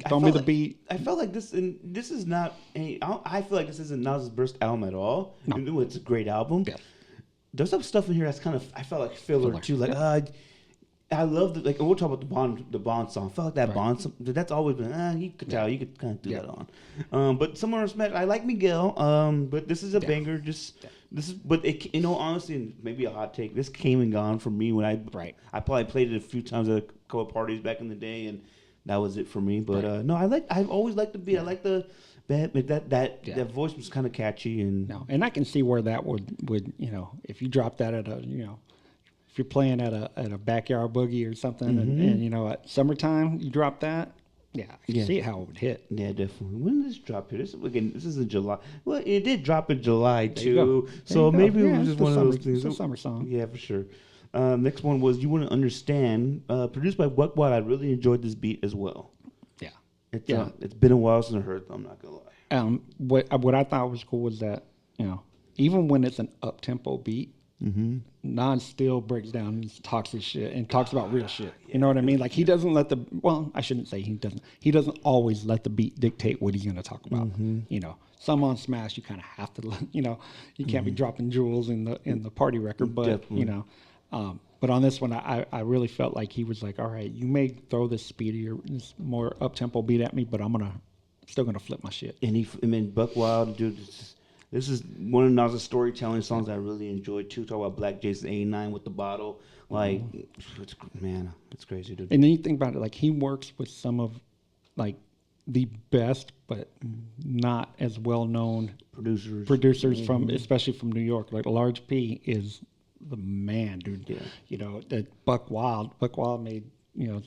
throw me the beat. I felt like this, and this is not. I feel like this isn't Nas's best album at all. No. It's a great album. Yeah. There's some stuff in here that's kind of I felt like filler too. Like I love we'll talk about the Bond song. I felt like that Bond song, that's always been you could tell you could kind of do that on. But someone else I like Miguel. But this is a banger. This is, but it, honestly, maybe a hot take. This came and gone for me when I probably played it a few times at a couple of parties back in the day, and that was it for me. But no, I've always liked the beat. I like the that voice was kind of catchy and I can see where that would if you drop that at a if you're playing at a backyard boogie or something, and at summertime you drop that, I can see how it would hit. Yeah, definitely. When did this drop here? This is in July. Well, it did drop in July too, so maybe it was just one of those things. It's a summer song. Yeah, for sure. Next one was "You Wouldn't Understand," produced by Buck Wild. I really enjoyed this beat as well. Yeah, it's been a while since I heard it. I'm not gonna lie. What I thought was cool was that even when it's an up tempo beat. Nas still breaks down and talks his shit and talks about real shit. You know what I mean? Like he doesn't let I shouldn't say he doesn't. He doesn't always let the beat dictate what he's going to talk about. Some on Smash you kind of have to you can't be dropping jewels in the party record, but but on this one I really felt like he was like, all right, you may throw this speedier, this more up tempo beat at me, but I'm still gonna flip my shit. And Buck Wild, dude. This is one of Nas's storytelling songs I really enjoyed too. Talk about Black Jason 89 with the bottle. Like, it's crazy, dude. And then you think about it, like he works with some of like the best, but not as well known producers from, especially from New York. Like Large P is the man, dude. Yeah. That Buck Wild made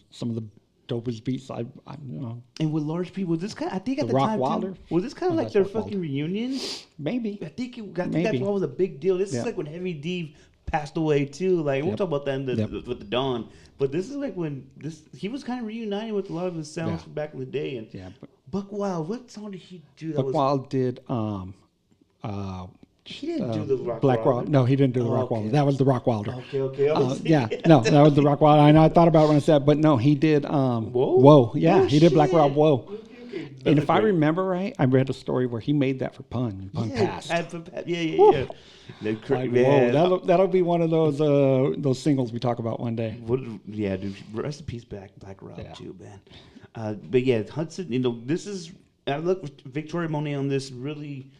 some of the dopest beats I And with Large P, was this kind? I think at the Rock time Wilder? Was this kind of like their fucking reunion? Maybe. I think that's what was a big deal. This is like when Heavy D passed away too. Like we'll talk about that with the Dawn. But this is like when he was kind of reuniting with a lot of his sounds from back in the day. And Buck Wild, what song did he do? Buck Wild did. He didn't do the Rock Black Wilder. No, he didn't do the Rock Wilder. That was the Rock Wilder. Okay. That was the Rock Wilder. I know I thought about it when I said, but no, he did. Whoa. Yeah, he did Black Rob. Whoa. Okay. And if I remember right, I read a story where he made that for Pun. Pun passed. Yeah. Whoa, that'll be one of those singles we talk about one day. Yeah, dude. Rest in peace, Black Rob too, man. But yeah, Hudson. This is. I look Victoria Monet on this really.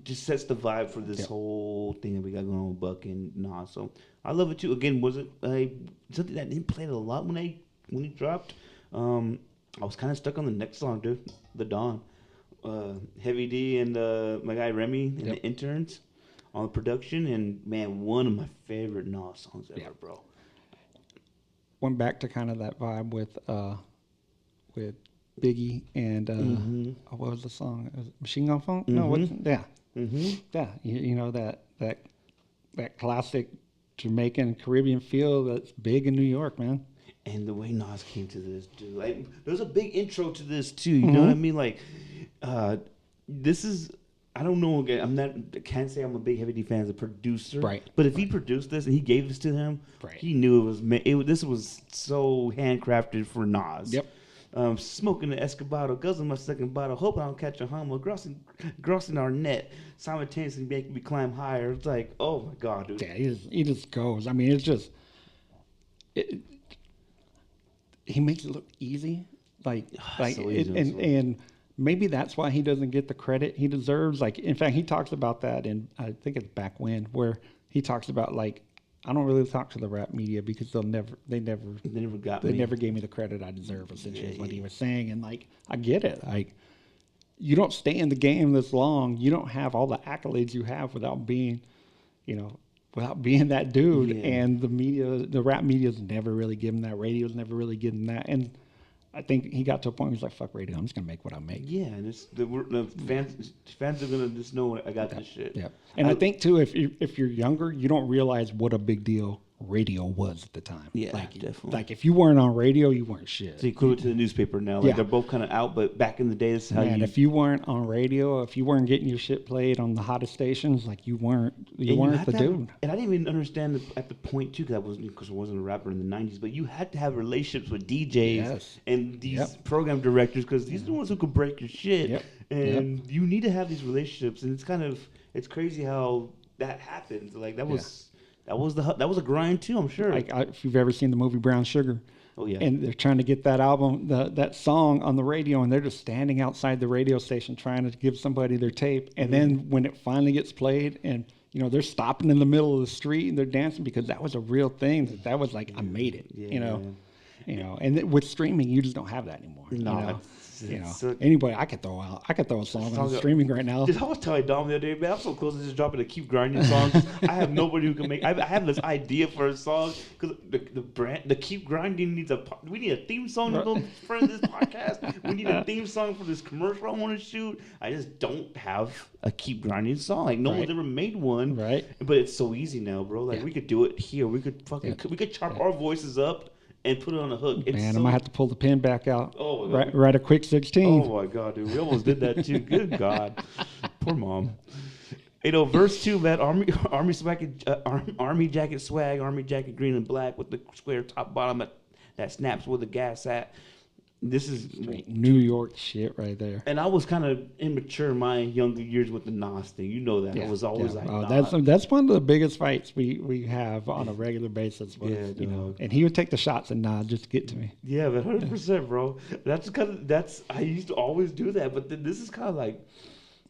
Just sets the vibe for this whole thing that we got going on with Buck and Nas. So I love it too. Again, was it something that didn't play a lot when he dropped? I was kind of stuck on the next song, dude. The Dawn, Heavy D and my guy Remy and the interns on the production, and man, one of my favorite Nas songs ever, bro. Went back to kind of that vibe with Biggie and what was the song? Machine Gun Funk? No, that classic Jamaican Caribbean feel that's big in New York, man. And the way Nas came to this, dude, like there's a big intro to this too. You know what I mean? Like, this is. I don't know. Again, I can't say I'm a big Heavy D fan as a producer, right? But if he produced this and he gave this to him, he knew this was so handcrafted for Nas. Yep. Smoking the Escobar, guzzling my second bottle, hoping I don't catch a hummer, grossing our net, simultaneously making me climb higher. It's like, oh my God, dude. Yeah, he just goes. I mean, it's just, he makes it look easy, so easy, maybe that's why he doesn't get the credit he deserves. Like, in fact, he talks about that in, I think it's Back When, where he talks about, like, I don't really talk to the rap media because they never gave me the credit I deserve, essentially, is what he was saying. And, like, I get it. Like, you don't stay in the game this long. You don't have all the accolades you have without being, without being that dude. Yeah. And the rap media's never really given that. Radio's never really given that. And I think he got to a point where he's like, fuck radio, I'm just going to make what I make. Yeah, and the fans are going to just know I got this shit. Yeah. And I think, too, if you're younger, you don't realize what a big deal radio was at the time. Yeah, definitely. Like, if you weren't on radio, you weren't shit. It's equivalent to the newspaper now. Like, they're both kind of out, but back in the day, this is how if you weren't on radio, if you weren't getting your shit played on the hottest stations, like, you weren't the dude. And I didn't even understand at the point, too, because I wasn't a rapper in the 90s, but you had to have relationships with DJs and these program directors, because these are the ones who could break your shit. Yep. And you need to have these relationships, and it's crazy how that happens. Like, that was a grind too, I'm sure. Like, if you've ever seen the movie Brown Sugar, and they're trying to get that album, that song on the radio, and they're just standing outside the radio station trying to give somebody their tape, and then when it finally gets played, and they're stopping in the middle of the street and they're dancing because that was a real thing. That was like, I made it. And with streaming, you just don't have that anymore. No. Anybody, I could throw a song on streaming right now. I was telling Dom the other day, man, I'm so close to just dropping a Keep Grinding song. I have nobody who can make. I have this idea for a song because the Keep Grinding we need a theme song to go for this podcast. We need a theme song for this commercial I want to shoot. I just don't have a Keep Grinding song. Like, no one's ever made one. Right. But it's so easy now, bro. Like, we could do it here. We could we could chop our voices up and put it on a hook. I might have to pull the pin back out. Oh, my God. Write a quick 16. Oh, my God, dude. We almost did that, too. Good God. Poor mom. Verse 2, man, army jacket swag, army jacket green and black with the square top bottom that snaps where the gas at. This is straight New York shit right there. And I was kind of immature in my younger years with the Nas thing. You know that. I was always like, that's one of the biggest fights we have on a regular basis. And he would take the shots and Nas just to get to me. Yeah, but 100%, bro. I used to always do that. But then this is kind of like,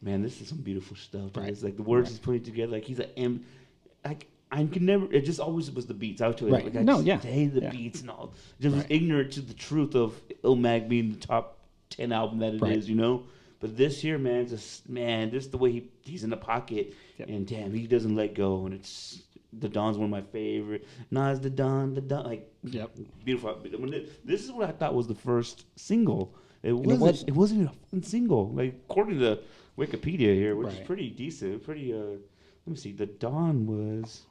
man, this is some beautiful stuff. Right. It's like the words he's putting together. Like, he's I could never. It just always was the beats. I would tell you, like, I hated the beats and all. Just was ignorant to the truth of Illmatic being the top 10 album that it is, But this year, man, just the way he's in the pocket, and damn, he doesn't let go. And it's the Don's one of my favorite. Nas the Don, like, beautiful. This is what I thought was the first single. It wasn't even a fucking single. Like, according to Wikipedia here, which is pretty decent, pretty. Let me see. The Don was.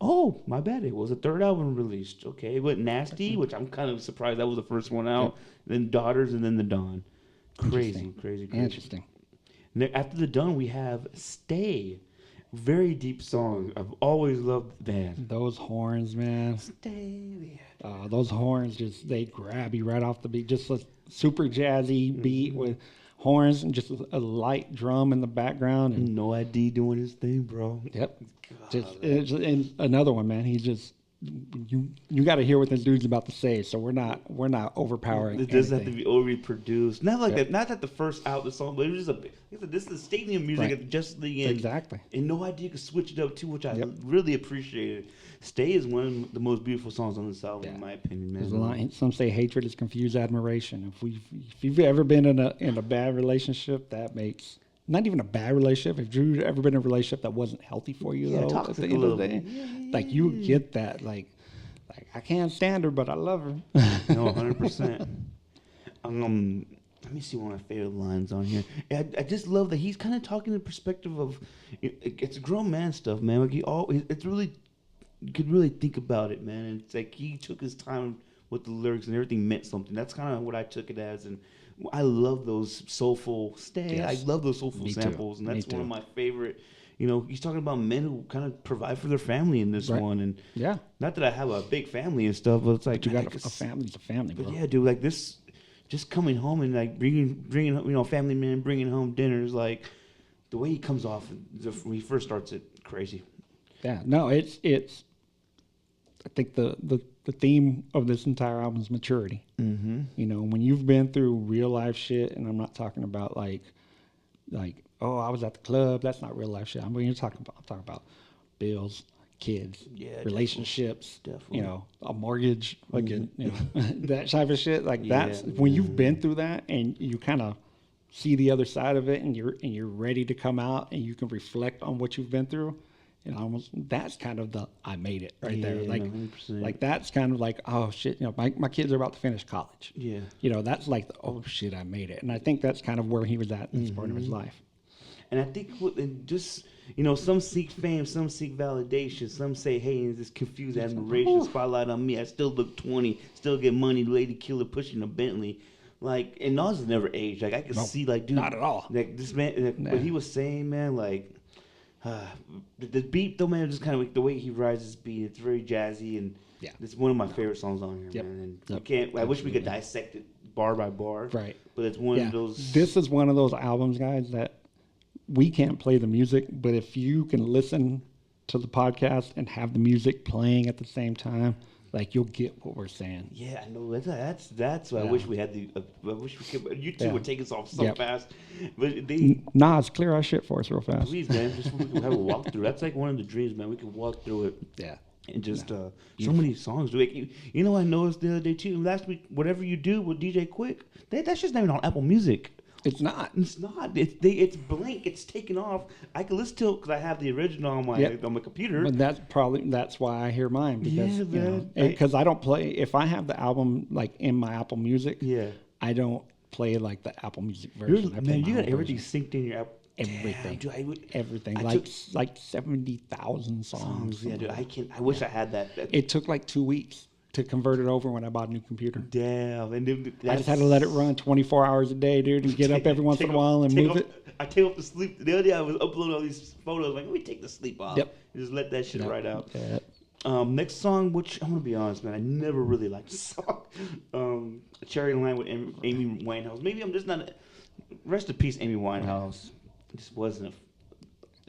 Oh, my bad. It was a third album released. Okay, it went Nasty, which I'm kind of surprised that was the first one out. Then Daughters, and then The Dawn. Crazy. Interesting. After The Dawn, we have Stay. Very deep song. I've always loved the band. Those horns, man. Stay. Those horns, they grab you right off the beat. Just a super jazzy beat with horns and just a light drum in the background. And No ID doing his thing, bro. Yep. And another one, man. He's just you got to hear what this dude's about to say. So we're not overpowering. It doesn't have to be overly produced. Not like that. Not that the first out the song, but it was this is the stadium music at just the end. Exactly. And No ID could switch it up too, which I really appreciated. Stay is one of the most beautiful songs on this album, in my opinion, man. There's a line. Some say hatred is confused admiration. If you've ever been in a bad relationship, that makes. Not even a bad relationship. If you've ever been in a relationship that wasn't healthy for you, though, at the end of the day, like, you get that. Like I can't stand her, but I love her. No, 100%. Let me see one of my favorite lines on here. I just love that he's kind of talking in the perspective of it's grown man stuff, man. Like, it's really, you could really think about it, man. And it's like he took his time with the lyrics and everything meant something. That's kind of what I took it as. And I love those soulful I love those soulful samples, and that's one of my favorite. He's talking about men who kind of provide for their family in this one, and not that I have a big family and stuff, but it's like, but you got a family's a family, bro. But yeah, dude, like this, just coming home and like bringing family men bringing home dinners, like the way he comes off when he first starts it, crazy. Yeah, no, it's. I think the the theme of this entire album is maturity. Mm-hmm. You know, when you've been through real life shit, and I'm not talking about like, oh, I was at the club. That's not real life shit. I'm talking about bills, kids, relationships, definitely. You know, a mortgage, like you know, that type of shit. Like that's when you've been through that, and you kind of see the other side of it, and you're ready to come out, and you can reflect on what you've been through. And almost that's kind of the I made it right there. Like 100%. Like that's kind of like, oh shit, you know, my kids are about to finish college. Yeah. You know, that's like the, oh shit, I made it. And I think that's kind of where he was at in this part of his life. And I think just, you know, some seek fame, some seek validation, some say, hey, this confused admiration, spotlight on me. I still look 20, still get money, lady killer pushing a Bentley. Like, and Nas has never aged. Like, I could see, like, dude. Not at all. Like, this man, what he was saying, man, like, the beat, though, man, just kind of like the way he rises his beat. It's very jazzy, and it's one of my favorite songs on here, man. And we can't. I wish we could dissect it bar by bar, right? But it's one of those. This is one of those albums, guys, that we can't play the music, but if you can listen to the podcast and have the music playing at the same time, like you'll get what we're saying. Yeah, I know. That's why I wish we had the. I wish we could. You two would take us off so fast, but they. Nas, clear our shit for us real fast. Please, man. Just we can have a walkthrough. That's like one of the dreams, man. We can walk through it. Yeah. And just so many songs. You know, I noticed the other day too. Last week, whatever you do with DJ Quick, that's just not even on Apple Music. It's not. It's not. It's blank. It's taken off. I can listen to it because I have the original on my computer. But that's why I hear mine because because I don't play. If I have the album like in my Apple Music, I don't play like the Apple Music version. You got everything synced in your app. Everything, damn, dude, everything, like 70,000 songs. Yeah, dude, I wish I had that. It took like 2 weeks to convert it over when I bought a new computer. Damn, and I just had to let it run 24 hours a day, dude, and get up every once in a while and move it. I take off the sleep. The other day I was uploading all these photos. Like, let me take the sleep off. And just let that shit right out. Next song, which I'm gonna be honest, man, I never really liked the song. Cherry Line with Amy Winehouse. Maybe I'm just not. Rest in peace, Amy Winehouse. Just wasn't.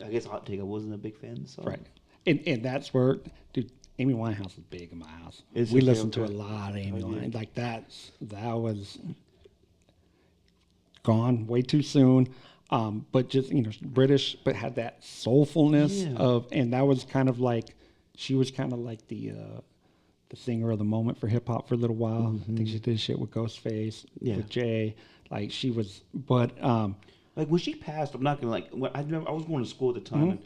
I guess hot take. I wasn't a big fan of the song. Right, and that's where, dude. Amy Winehouse is big in my house. We listen to a lot of Amy Winehouse. Like that was gone way too soon. But just British, but had that soulfulness of, and that was kind of like, she was kind of like the singer of the moment for hip hop for a little while. I think she did shit with Ghostface, with Jay. Like she was, but like when she passed, I'm not gonna I was going to school at the time. And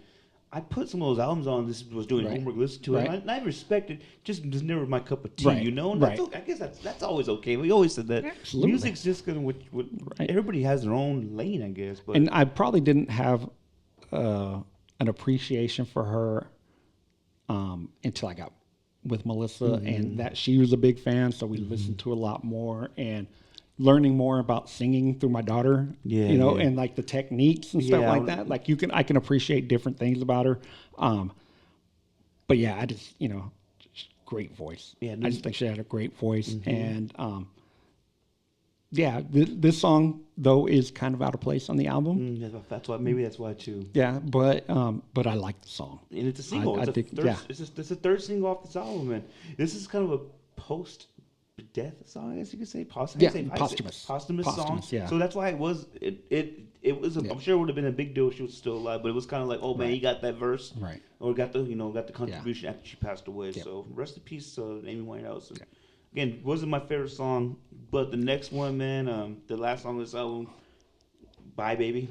I put some of those albums on. This was doing homework, listened to it. And I respected, just never my cup of tea, you know. And I guess that's always okay. We always said that music's just gonna. Everybody has their own lane, I guess. But and I probably didn't have an appreciation for her until I got with Melissa, and that she was a big fan, so we listened to a lot more and learning more about singing through my daughter, and like the techniques and stuff like that. Like I can appreciate different things about her. But yeah, I just, great voice. Yeah, I just think she had a great voice. And this song though is kind of out of place on the album. Maybe that's why too. Yeah, but I like the song. And it's a single. It's a third single off this album, and this is kind of a post-death song, I guess you could say. Posthumous song. Yeah. So that's why it was. It was. I'm sure it would have been a big deal if she was still alive, but it was kind of like, oh man, he got that verse, right? Or got the contribution after she passed away. So rest in peace, Amy Winehouse. Again, wasn't my favorite song, but the next one, man, the last song of this album, "Bye Baby."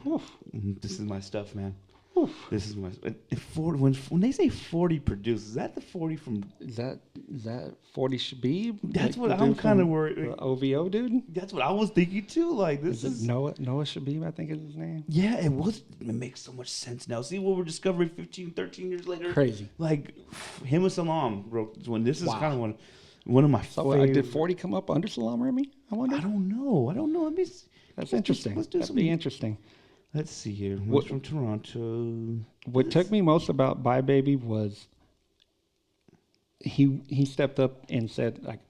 This is my stuff, man. This is my 40. When they say 40 produced, is that the 40 from? Is that 40 Shabib? That's what I'm kind of worried. The OVO dude. That's what I was thinking too. Like this is Noah Shabib, I think is his name. Yeah, it was. It makes so much sense now. See what we're discovering 15, 13 years later. Crazy. Like him and Salam wrote when this is kind of one of my. So did 40 come up under Salam Remy? I wonder. I don't know. That's interesting. That'd be interesting. Let's see here. What's from Toronto? What took me most about Bye Baby was he stepped up and said, like,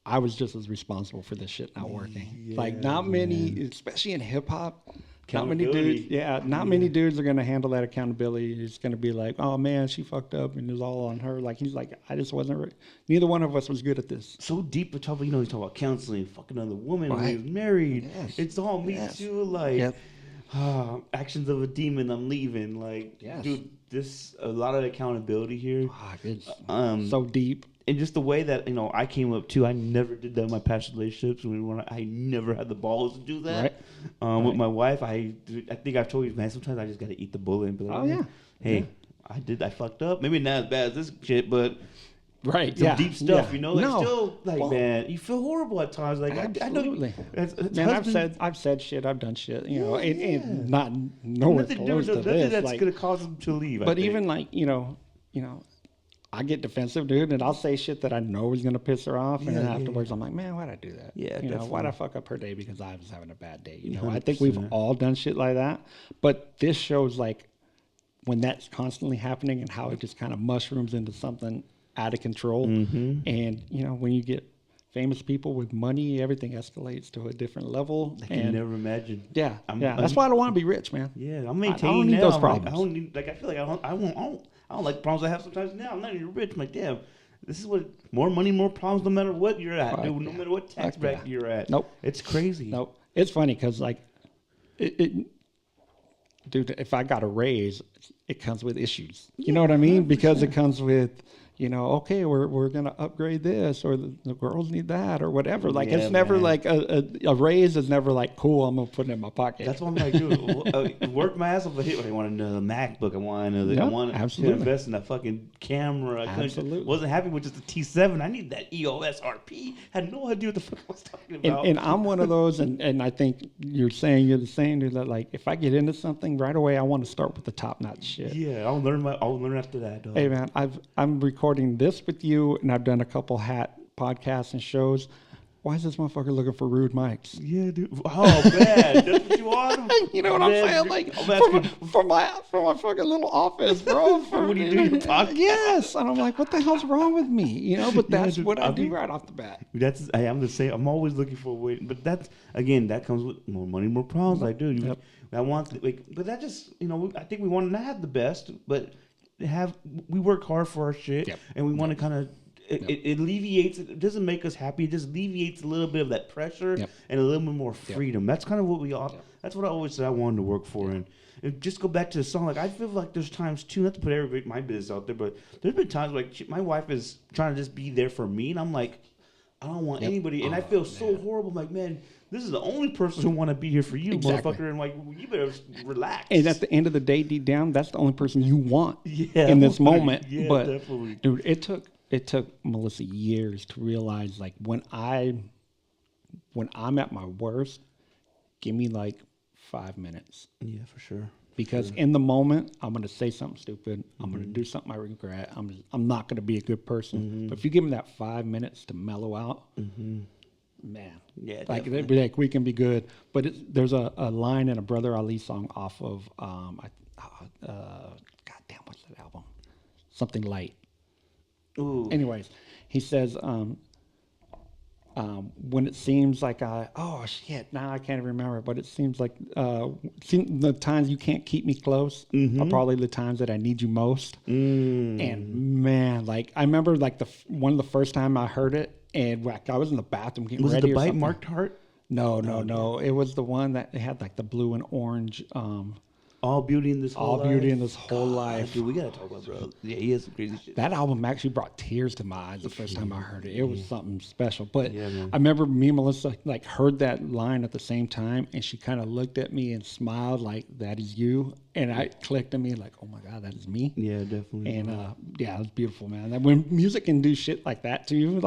I was just as responsible for this shit not working. Like, not many, especially in hip hop, Not many dudes. Yeah, not many dudes are gonna handle that accountability. It's gonna be like, oh man, she fucked up, and it's all on her. Like he's like, I just wasn't. Neither one of us was good at this. So deep, we talk. You know, he's talking about counseling, fucking another woman when he was married. Yes. It's all me too. Like, actions of a demon. I'm leaving. Like, dude, this a lot of accountability here. It's so deep. And just the way that, I came up too, I never did that in my past relationships. I never had the balls to do that. Right. With my wife, I think I've told you, man, sometimes I just got to eat the bullet and be like, hey, I fucked up. Maybe not as bad as this shit, but some deep stuff, still, man, you feel horrible at times. Like, absolutely. I know. I've said shit, I've done shit, and not nowhere close to this. That's going to cause them to leave, but even like, I get defensive, dude, and I'll say shit that I know is gonna piss her off, and then afterwards I'm like, man, why'd I do that? Yeah, why'd I fuck up her day because I was having a bad day? I think we've all done shit like that, but this shows like when that's constantly happening and how it just kind of mushrooms into something out of control. And when you get famous people with money, everything escalates to a different level. I can never imagine. Yeah, that's why I don't want to be rich, man. Yeah, I'm maintaining. I don't need those problems. I don't need. Like, I feel like I don't like problems I have sometimes now. I'm not even rich. I'm like, damn, this is what more money, more problems. No matter what you're at, dude. No matter what tax bracket you're at. Nope, it's crazy. Nope, it's funny because like, dude, if I got a raise, it comes with issues. You know what I mean? 100%. Because it comes with, okay, we're gonna upgrade this, or the girls need that, or whatever. Like it's never like a raise is never like cool. I'm gonna put it in my pocket. That's what I'm like, dude. Work my ass off. I want another MacBook. I want to invest in a fucking camera. I wasn't happy with just the T7. I need that EOS RP. Had no idea what the fuck I was talking about. And I'm one of those, and I think you're saying you're the same, dude. That like if I get into something right away, I want to start with the top notch shit. Yeah, I'll learn after that. Dog. Hey man, I'm recording this with you, and I've done a couple hat podcasts and shows. Why is this motherfucker looking for rude mics? Yeah, dude. Oh man, that's what you want. You know what I'm saying? Like for my fucking little office, bro. When you do your podcast. Yes, and I'm like, what the hell's wrong with me? But that's what I do right off the bat. I am the same. I'm always looking for a way, but that comes with more money, more problems. Like, dude, I want but that just I think we want to have the best, but we work hard for our shit, and we want to kind of. It alleviates. It doesn't make us happy. It just alleviates a little bit of that pressure and a little bit more freedom. That's kind of what we all. That's what I always said I wanted to work for. And just go back to the song. Like I feel like there's times too. Not to put my business out there, but there's been times like my wife is trying to just be there for me, and I'm like, I don't want anybody. And I feel so horrible. I'm like, man, this is the only person who want to be here for you, motherfucker. And like, you better relax. And at the end of the day, deep down, that's the only person you want in this moment. Yeah, but definitely. Dude, it took Melissa years to realize, like, when I'm at my worst, give me like 5 minutes. Yeah, for sure. Because in the moment, I'm gonna say something stupid. I'm gonna do something I regret. I'm not gonna be a good person. But if you give me that 5 minutes to mellow out, man, like they'd be like, we can be good. But there's a line in a Brother Ali song off of goddamn, what's that album? Something Light. Ooh. Anyways, he says, when it seems like now I can't remember, but it seems like the times you can't keep me close are probably the times that I need you most. And man, like I remember like one of the first time I heard it, and like I was in the bathroom getting ready. Was it the Bite Marked Heart? No. It was the one that had like the blue and orange. All Beauty in This Whole Life. All Beauty in This Whole Life. Dude, we gotta talk about bro. Yeah, he has some crazy shit. That album actually brought tears to my eyes the first time I heard it. It was something special. But I remember me and Melissa like heard that line at the same time, and she kind of looked at me and smiled like, "That is you." And I clicked in me like, "Oh my God, that is me." Yeah, definitely. And it was beautiful, man. That when music can do shit like that to you,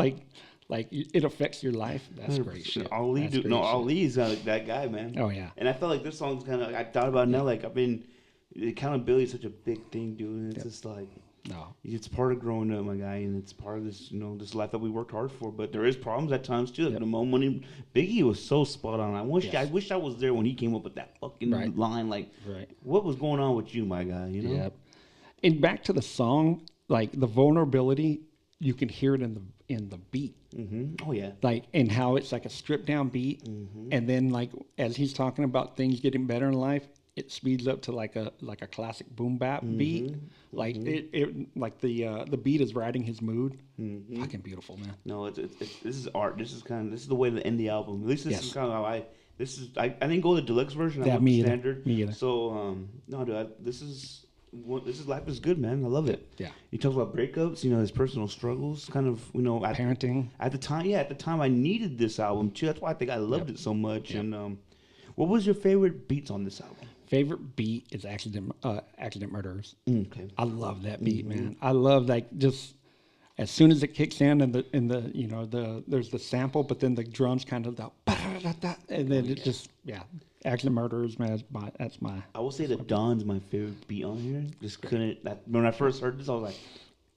like it affects your life. That's great shit. Ali is like that guy, man. Oh yeah. And I felt like this song's kind of. I thought about it now. Like accountability is such a big thing, dude. And it's just like it's part of growing up, my guy, and it's part of this, this life that we worked hard for. But there is problems at times too. Like the Mo Money, Biggie was so spot on. I wish I was there when he came up with that fucking line. Like, what was going on with you, my guy? Yep. And back to the song, like the vulnerability you can hear it in the beat. Oh yeah. Like, and how it's like a stripped down beat, and then like as he's talking about things getting better in life, it speeds up to like a classic boom bap beat. Like it like the beat is riding his mood. Fucking beautiful, man. No, it's this is art. This is the way to end the album. At least this is kind of how I didn't go the deluxe version. I went the standard. Me either. So no, dude, this is life is good, man. I love it. Yeah. He talks about breakups, his personal struggles, kind of, parenting. At the time I needed this album too. That's why I think I loved it so much. And what was your favorite beats on this album? Favorite beat is Accident Murderers. Okay. I love that beat, man. I love just as soon as it kicks in and the there's the sample, but then the drums kind of and then it just Accident Murderers, man. That's my. I will say that Dawn's my favorite beat on here. Just couldn't. When I first heard this, I was like,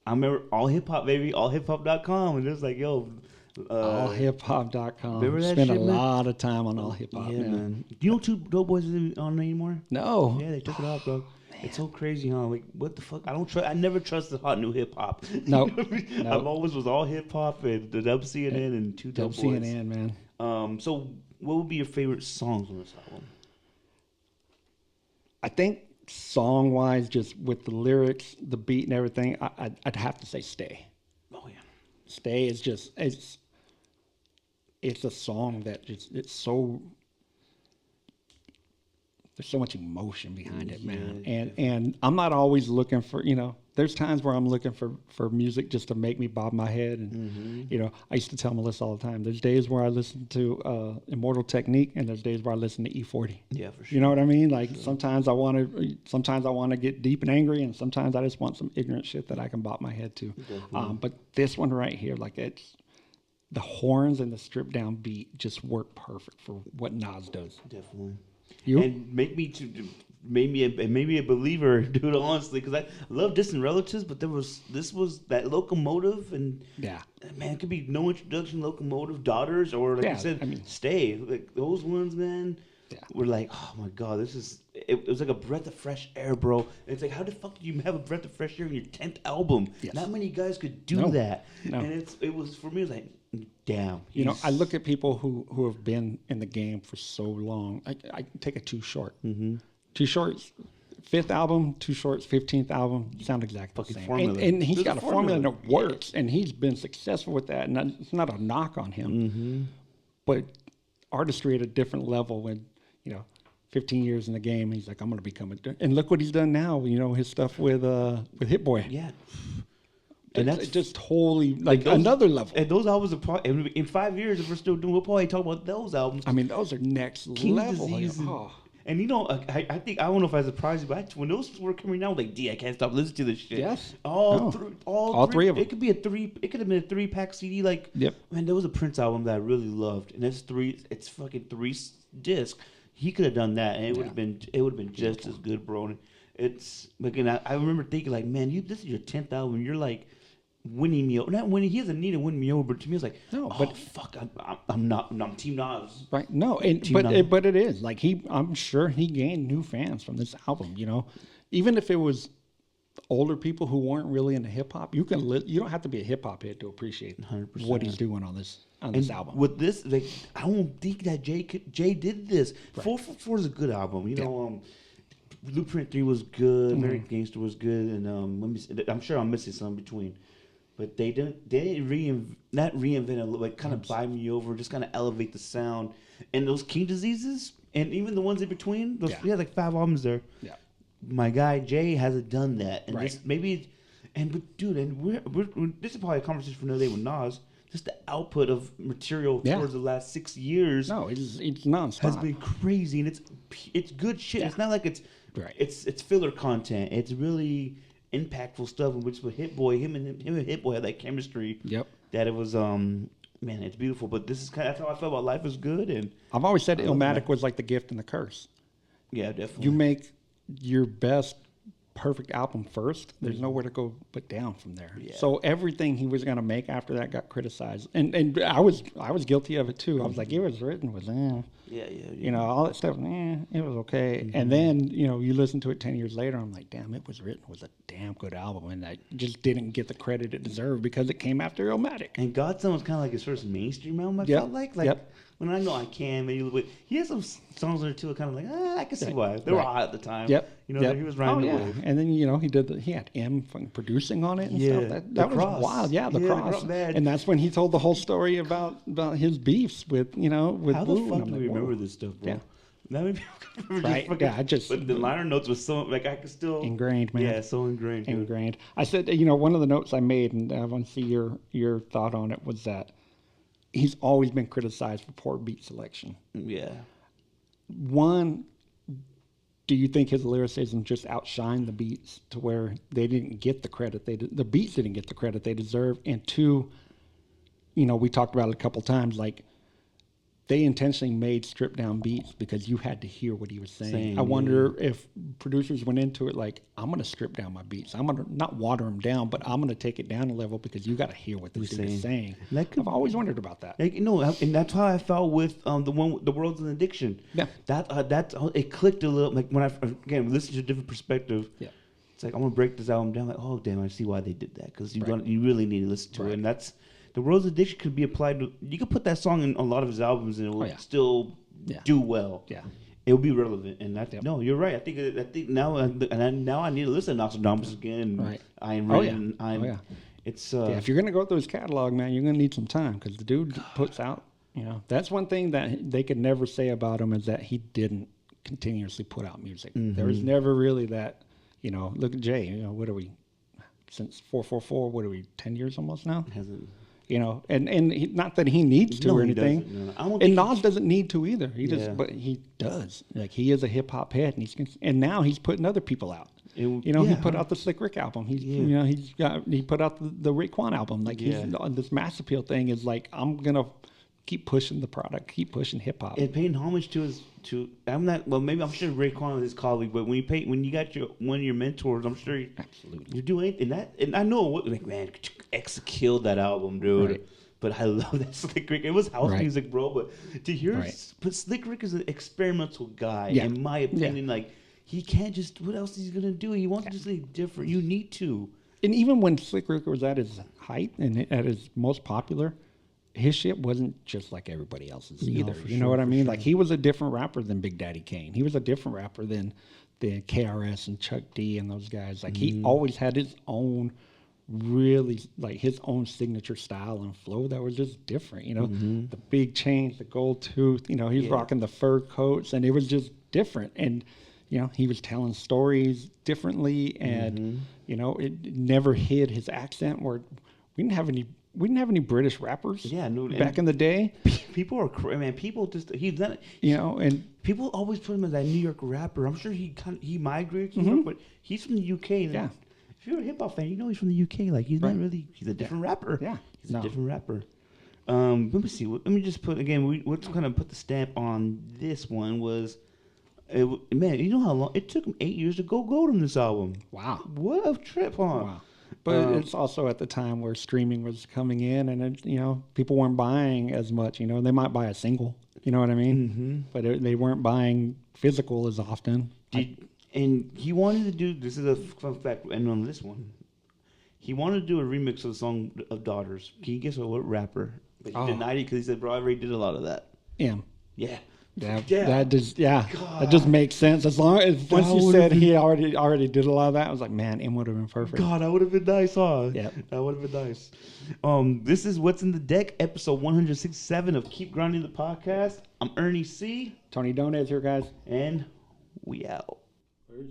I remember All Hip Hop, baby, allhiphop.com, and it was like, yo. Allhiphop.com. Spend a lot of time on All Hip Hop, man. Do you know Two Dope Boys isn't on there anymore? No. Yeah, they took it off, bro. It's so crazy, huh? Like, what the fuck? I never trusted hot new hip hop. No. I've always was All Hip Hop and the Dub CNN and Two Dope Boys. CNN, man. So what would be your favorite songs on this album? I think song-wise, just with the lyrics, the beat, and everything, I'd have to say "Stay." Oh yeah, "Stay" is just it's a song that it's so. There's so much emotion behind it, man. And I'm not always looking for, there's times where I'm looking for music just to make me bob my head. And, I used to tell Melissa all the time, there's days where I listen to Immortal Technique and there's days where I listen to E40. Yeah, for sure. You know what I mean? Like sometimes I want to get deep and angry, and sometimes I just want some ignorant shit that I can bob my head to. But this one right here, like it's, the horns and the stripped down beat just work perfect for what Nas does. Definitely. You? And made me a believer, dude. Honestly, because I love Distant Relatives, but this was that Locomotive, and man, it could be No Introduction, Locomotive, Daughters, or like you said, Stay. Like those ones, man, were like, oh my god, it was like a breath of fresh air, bro. And it's like, how the fuck do you have a breath of fresh air in your 10th album? Yes. Not many guys could do that. No. And it was for me, it was like, damn. I look at people who have been in the game for so long. I take a Too Short. Too Short's 5th album, Too Short's 15th album sound exactly the same. Formula. And he's got a formula that works, and he's been successful with that. And it's not a knock on him, but artistry at a different level. When 15 years in the game, he's like, I'm going to become and look what he's done now. His stuff with Hit Boy. Yeah. And that's just totally like another level. And those albums are probably, in 5 years, if we're still doing, we'll probably talk about those albums. I mean, those are next level. And I think, I don't know if I surprised you, but when those were coming out, like, I can't stop listening to this shit. Yes. All three of them. It could have been a 3-pack CD. Like, man, there was a Prince album that I really loved, and it's fucking 3 discs. He could have done that, and it would have been just as good, bro. And it's like, and I remember thinking, like, man, this is your 10th album. You're like winning me over. Not winning. He doesn't need to win me over. But to me, it's like, but fuck, I'm Team Nas. Right? No, but it is like I'm sure he gained new fans from this album. Even if it was older people who weren't really into hip hop, you don't have to be a hip hop head to appreciate 100%. What he's doing on this album. With this, like, I don't think that Jay did this. Right. 444 is a good album. Blueprint 3 was good. American Gangster was good, and I'm sure I'm missing some in between. But they didn't reinvent like kind of buy me over, just kind of elevate the sound. And those King Diseases, and even the ones in between, he had like 5 albums there. Yeah. My guy Jay hasn't done that, and this maybe, but dude, and we're this is probably a conversation for another day with Nas. Just the output of material towards the last 6 years. No, it's nonstop. Has been crazy, and it's good shit. Yeah. It's not like it's filler content. It's really impactful stuff. Which with Hit Boy, him and Hit Boy had that chemistry. Yep. That it was man, it's beautiful. But this is that's how I felt about Life Is Good. And I've always said Illmatic was like the gift and the curse. Yeah, definitely. You make your best perfect album first, there's nowhere to go but down from there. Yeah. So everything he was going to make after that got criticized. And I was guilty of it too. I was like, It Was Written was, you know, all that stuff, it was okay. And then, you know, you listen to it 10 years later, I'm like, damn, It Was Written was a damn good album. And I just didn't get the credit it deserved because it came after Illmatic. And Godson was kind of like his first mainstream album, I felt like. When I Know I Can, maybe he has some songs there too, kind of like, I can see why. They were hot at the time. Yep. You know, he was riding the wave. And then, you know, he had M producing on it and stuff. That was wild. Yeah, the Cross. And that's when he told the whole story about his beefs with, you know, with How Blue. the fuck do we remember this stuff, bro? Yeah. That made me right. But the liner notes was so, like, I could still... Ingrained, man. Yeah, so ingrained. Dude. Ingrained. I said, you know, one of the notes I made, and I want to see your thought on it, was that he's always been criticized for poor beat selection. Yeah. One, do you think his lyricism just outshined the beats to where they didn't get the credit the beats didn't get the credit they deserve? And two, you know, we talked about it a couple times, like they intentionally made stripped down beats because you had to hear what he was saying. I wonder if producers went into it like, I'm going to strip down my beats. I'm going to not water them down, but I'm going to take it down a level because you got to hear what this dude is saying. I've always wondered about that. Like, you know, and that's how I felt with The World's an Addiction. Yeah. That it clicked a little. Like when I again listened to a different perspective. Yeah. It's like I'm gonna break this album down. Like, oh damn, I see why they did that because you really need to listen to it. And that's The World's Addiction could be applied to. You could put that song in a lot of his albums and it will still do well. Yeah. It will be relevant, and that no, you're right. I think now I need to listen to Nostradamus again. Right. It's if you're gonna go through his catalog, man, you're gonna need some time because the dude puts out. You know, that's one thing that they could never say about him is that he didn't continuously put out music. There was never really that. You know, look at Jay. You know, what are we since 444? What are we 10 years almost now? You know, and not that he needs to or anything. And Nas doesn't need to either. But he does. Like he is a hip hop head, and now he's putting other people out. You know, he put out the Slick Rick album. You know, he put out the Raekwon album. Like this Mass Appeal thing is like, I'm gonna keep pushing the product, keep pushing hip hop, and paying homage to I'm sure Raekwon is his colleague, but when you got one of your mentors, I'm sure you're doing that. And I know like, man, X killed that album, dude. Right. But I love that Slick Rick. It was house music, bro. But to hear, but Slick Rick is an experimental guy, in my opinion. Like he can't just. What else is he gonna do? He wants to do something different. You need to. And even when Slick Rick was at his height and at his most popular, his shit wasn't just like everybody else's either. You know what I mean? Like he was a different rapper than Big Daddy Kane. He was a different rapper than KRS and Chuck D and those guys. Like he always had his own really like his own signature style and flow that was just different. You know, the big chains, the gold tooth, you know, he's rocking the fur coats and it was just different. And, you know, he was telling stories differently and, you know, it never hid his accent where we didn't have any British rappers back in the day. People are man. People just he's not. You know, and people always put him as that New York rapper. I'm sure he migrated to New York, but he's from the UK. Yeah. If you're a hip hop fan, you know he's from the UK. Like he's not really. He's a different rapper. Yeah. He's a different rapper. Let me see. Let me just put again. What's kind of put the stamp on this one was. Man, you know how long it took him 8 years to go gold on this album. Wow. What a trip, huh? Wow. But it's also at the time where streaming was coming in and, you know, people weren't buying as much, you know. They might buy a single, you know what I mean? But they weren't buying physical as often. And he wanted to do, this is a fun fact, and on this one, he wanted to do a remix of the song of Daughters. Can you guess what rapper? But he denied it because he said, bro, I already did a lot of that. Yeah. That just makes sense. As long as once you said he already did a lot of that, I was like, man, it would have been perfect. God, that would have been nice, huh? Yeah, that would have been nice. This is What's in the Deck, episode 167 of Keep Grinding the Podcast. I'm Ernie C. Tony Donez here, guys, and we out. Peace.